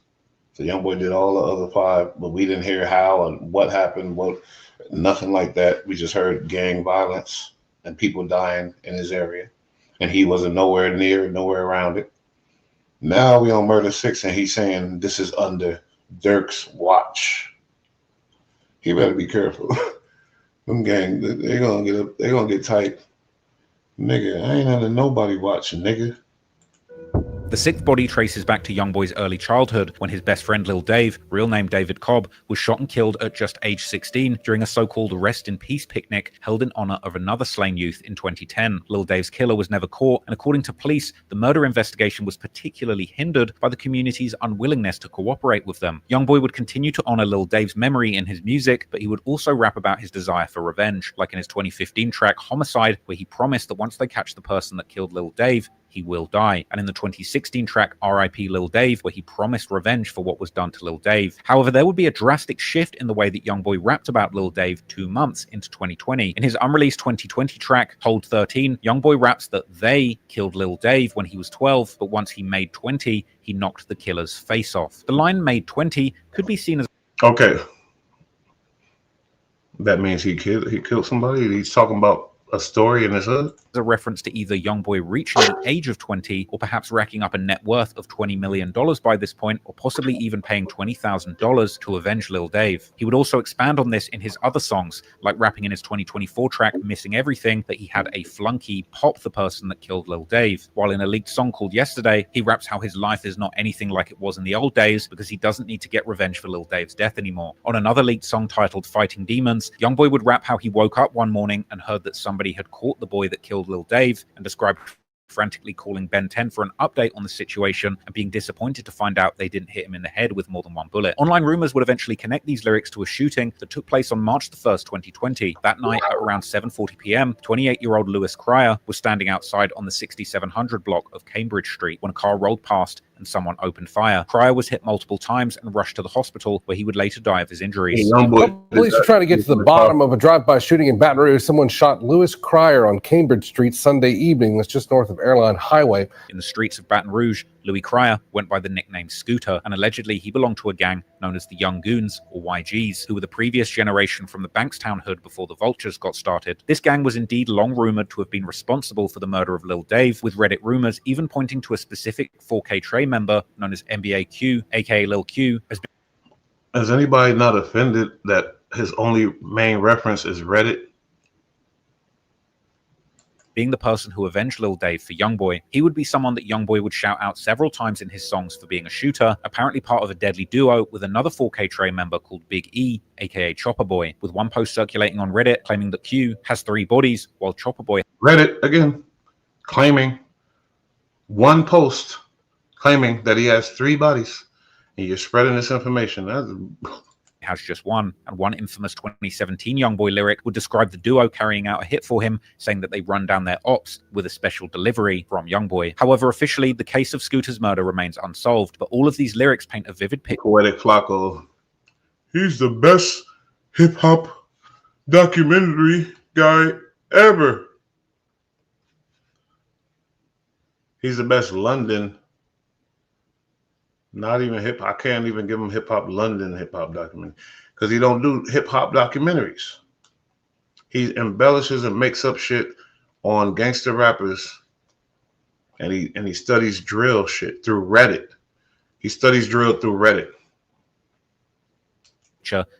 S2: So Youngboy did all the other 5, but we didn't hear how and what happened. Nothing like that. We just heard gang violence and people dying in his area, and he wasn't nowhere near, nowhere around it. Now we on murder 6, and he's saying this is under Dirk's watch. He better be careful. Them gang, they're gonna get tight. Nigga, I ain't under nobody watching, nigga.
S3: The 6th body traces back to Youngboy's early childhood when his best friend Lil Dave, real name David Cobb, was shot and killed at just age 16 during a so-called Rest in Peace picnic held in honor of another slain youth in 2010. Lil Dave's killer was never caught, and according to police, the murder investigation was particularly hindered by the community's unwillingness to cooperate with them. Youngboy would continue to honor Lil Dave's memory in his music, but he would also rap about his desire for revenge, like in his 2015 track Homicide, where he promised that once they catch the person that killed Lil Dave, he will die, and in the 2016 track R.I.P. Lil Dave, where he promised revenge for what was done to Lil Dave. However, there would be a drastic shift in the way that Youngboy rapped about Lil Dave 2 months into 2020. In his unreleased 2020 track, Hold 13, Youngboy raps that they killed Lil Dave when he was 12, but once he made 20, he knocked the killer's face off. The line made 20 could be seen as...
S2: Okay. That means he killed somebody? He's talking about a story in his hood?
S3: A reference to either Youngboy reaching the age of 20 or perhaps racking up a net worth of $20 million by this point, or possibly even paying $20,000 to avenge Lil Dave. He would also expand on this in his other songs, like rapping in his 2024 track Missing Everything that he had a flunky pop the person that killed Lil Dave, while in a leaked song called Yesterday, he raps how his life is not anything like it was in the old days because he doesn't need to get revenge for Lil Dave's death anymore. On another leaked song titled Fighting Demons, Youngboy would rap how he woke up one morning and heard that somebody had caught the boy that killed Lil Dave, and described frantically calling Ben 10 for an update on the situation and being disappointed to find out they didn't hit him in the head with more than one bullet. Online rumors would eventually connect these lyrics to a shooting that took place on March the 1st, 2020. That night at around 7:40 p.m., 28-year-old Lewis Cryer was standing outside on the 6700 block of Cambridge Street when a car rolled past and someone opened fire. Cryer was hit multiple times and rushed to the hospital, where he would later die of his injuries.
S4: Police are trying to get to the bottom of a drive-by shooting in Baton Rouge. Someone shot Lewis Cryer on Cambridge Street Sunday evening. That's just north of Airline Highway.
S3: In the streets of Baton Rouge, Louis Cryer went by the nickname Scooter, and allegedly he belonged to a gang known as the Young Goons, or YGs, who were the previous generation from the Bankstown hood before the Vultures got started. This gang was indeed long rumored to have been responsible for the murder of Lil Dave, with Reddit rumors even pointing to a specific 4K Trey member known as NBA Q, aka Lil Q.
S2: Is anybody not offended that his only main reference is Reddit?
S3: Being the person who avenged Lil Dave for Youngboy, he would be someone that Youngboy would shout out several times in his songs for being a shooter, apparently part of a deadly duo with another 4K Trey member called Big E, aka Chopper Boy, with one post circulating on Reddit claiming that Q has 3 bodies, while Chopper Boy...
S2: Reddit, again, claiming one post, claiming that he has 3 bodies, and you're spreading this information.
S3: has just one, and one infamous 2017 Youngboy lyric would describe the duo carrying out a hit for him, saying that they run down their ops with a special delivery from Youngboy. However, officially, the case of Scooter's murder remains unsolved, but all of these lyrics paint a vivid picture.
S2: Poetic Flacco, he's the best hip-hop documentary guy ever. He's the best London, not even hip. I can't even give him hip-hop London hip-hop documentary because he don't do hip-hop documentaries. He embellishes and makes up shit on gangster rappers, and he studies drill shit through Reddit. He studies drill through Reddit.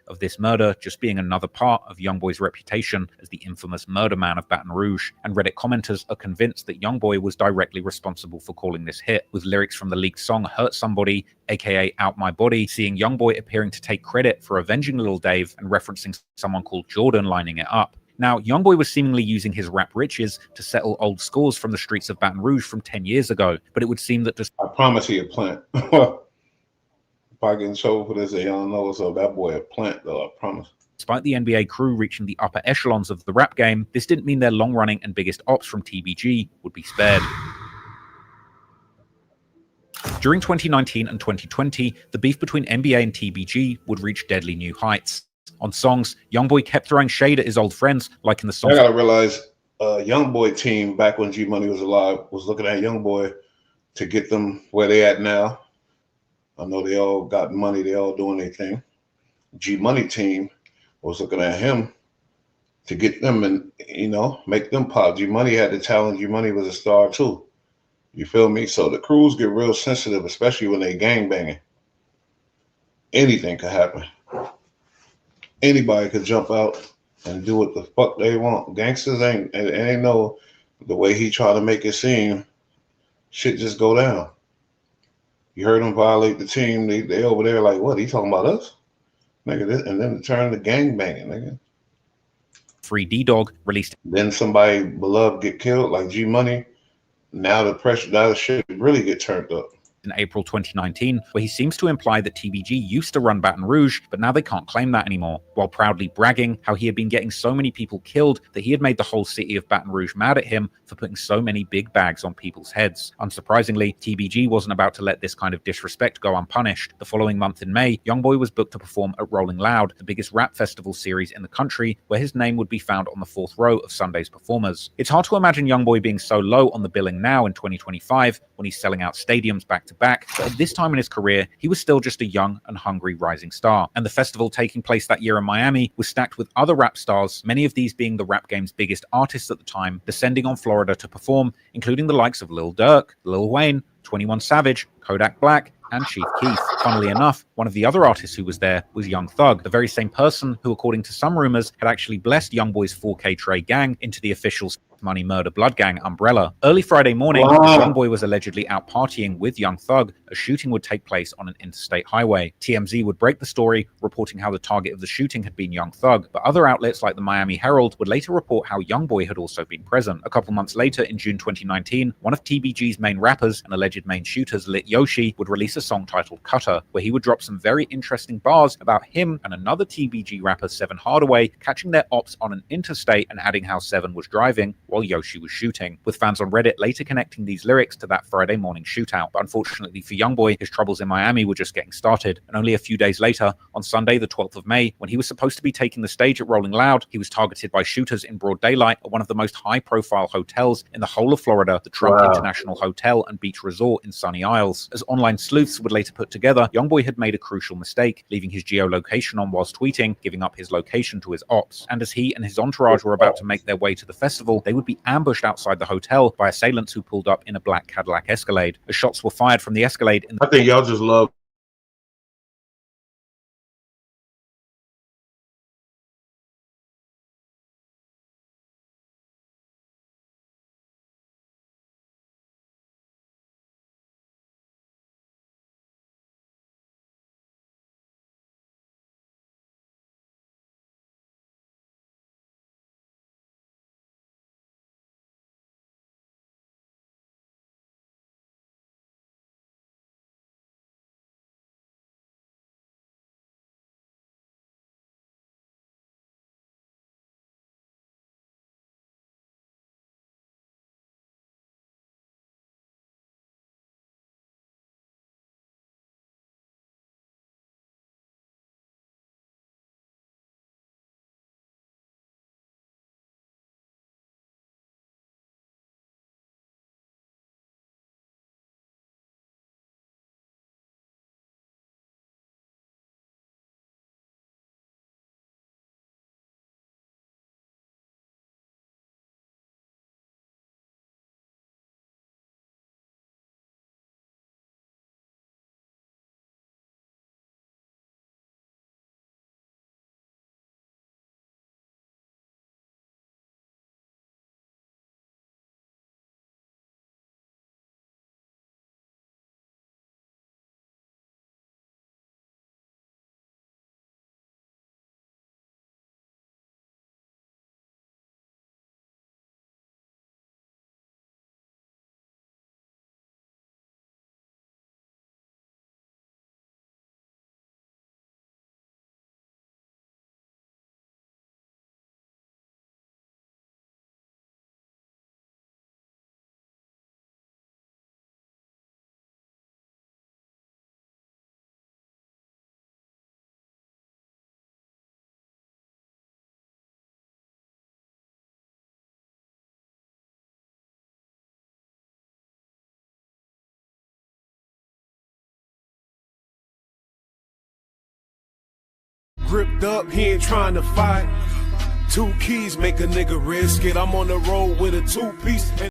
S3: Of this murder just being another part of Youngboy's reputation as the infamous murder man of Baton Rouge, and Reddit commenters are convinced that Youngboy was directly responsible for calling this hit, with lyrics from the leaked song Hurt Somebody, aka Out My Body, seeing Youngboy appearing to take credit for avenging Lil Dave and referencing someone called Jordan lining it up. Now, Youngboy was seemingly using his rap riches to settle old scores from the streets of Baton Rouge from 10 years ago, but it would seem that
S2: I promise he a plant. If I get in trouble for this, y'all know, so that boy a plant, though, I promise.
S3: Despite the NBA crew reaching the upper echelons of the rap game, this didn't mean their long-running and biggest ops from TBG would be spared. During 2019 and 2020, the beef between NBA and TBG would reach deadly new heights. On songs, Youngboy kept throwing shade at his old friends, like in the song.
S2: I gotta realize, Youngboy team back when G Money was alive was looking at Youngboy to get them where they at now. I know they all got money, they all doing their thing. G Money team was looking at him to get them and, you know, make them pop. G Money had the talent. G Money was a star too. You feel me? So the crews get real sensitive, especially when they gang banging. Anything could happen. Anybody could jump out and do what the fuck they want. Gangsters ain't no the way he try to make it seem. Shit just go down. You heard him violate the team. They over there like, what? He talking about us? Nigga, and then turn to gang banging, nigga.
S3: Free D-Dog released.
S2: Then somebody beloved get killed, like G Money. Now the shit really get turned up.
S3: In April 2019, where he seems to imply that TBG used to run Baton Rouge, but now they can't claim that anymore, while proudly bragging how he had been getting so many people killed that he had made the whole city of Baton Rouge mad at him for putting so many big bags on people's heads. Unsurprisingly, TBG wasn't about to let this kind of disrespect go unpunished. The following month in May, Youngboy was booked to perform at Rolling Loud, the biggest rap festival series in the country, where his name would be found on the fourth row of Sunday's performers. It's hard to imagine Youngboy being so low on the billing now in 2025, when he's selling out stadiums back to back, but at this time in his career, he was still just a young and hungry rising star. And the festival taking place that year in Miami was stacked with other rap stars, many of these being the rap game's biggest artists at the time, descending on Florida to perform, including the likes of Lil Durk, Lil Wayne, 21 Savage, Kodak Black, and Chief Keef. Funnily enough, one of the other artists who was there was Young Thug, the very same person who, according to some rumors, had actually blessed Youngboy's 4K Trey gang into the official Money Murder Blood Gang umbrella. Early Friday morning, as Youngboy was allegedly out partying with Young Thug, a shooting would take place on an interstate highway. TMZ would break the story, reporting how the target of the shooting had been Young Thug, but other outlets like the Miami Herald would later report how Youngboy had also been present. A couple months later, in June 2019, one of TBG's main rappers and alleged main shooters, Lit Yoshi, would release a song titled Cutter, where he would drop some very interesting bars about him and another TBG rapper, Seven Hardaway, catching their ops on an interstate and adding how Seven was driving while Yoshi was shooting, with fans on Reddit later connecting these lyrics to that Friday morning shootout. But unfortunately for Youngboy, his troubles in Miami were just getting started, and only a few days later, on Sunday the 12th of May, when he was supposed to be taking the stage at Rolling Loud, he was targeted by shooters in broad daylight at one of the most high-profile hotels in the whole of Florida, the Trump International Hotel and Beach Resort in Sunny Isles. As online sleuths would later put together, Youngboy had made a crucial mistake, leaving his geolocation on whilst tweeting, giving up his location to his ops. And as he and his entourage were about to make their way to the festival, they would be ambushed outside the hotel by assailants who pulled up in a black Cadillac Escalade. As shots were fired from the Escalade,
S2: I think y'all just love
S6: gripped up, he ain't trying to fight. 2 keys make a nigga risk it. I'm on the road with a 2-piece.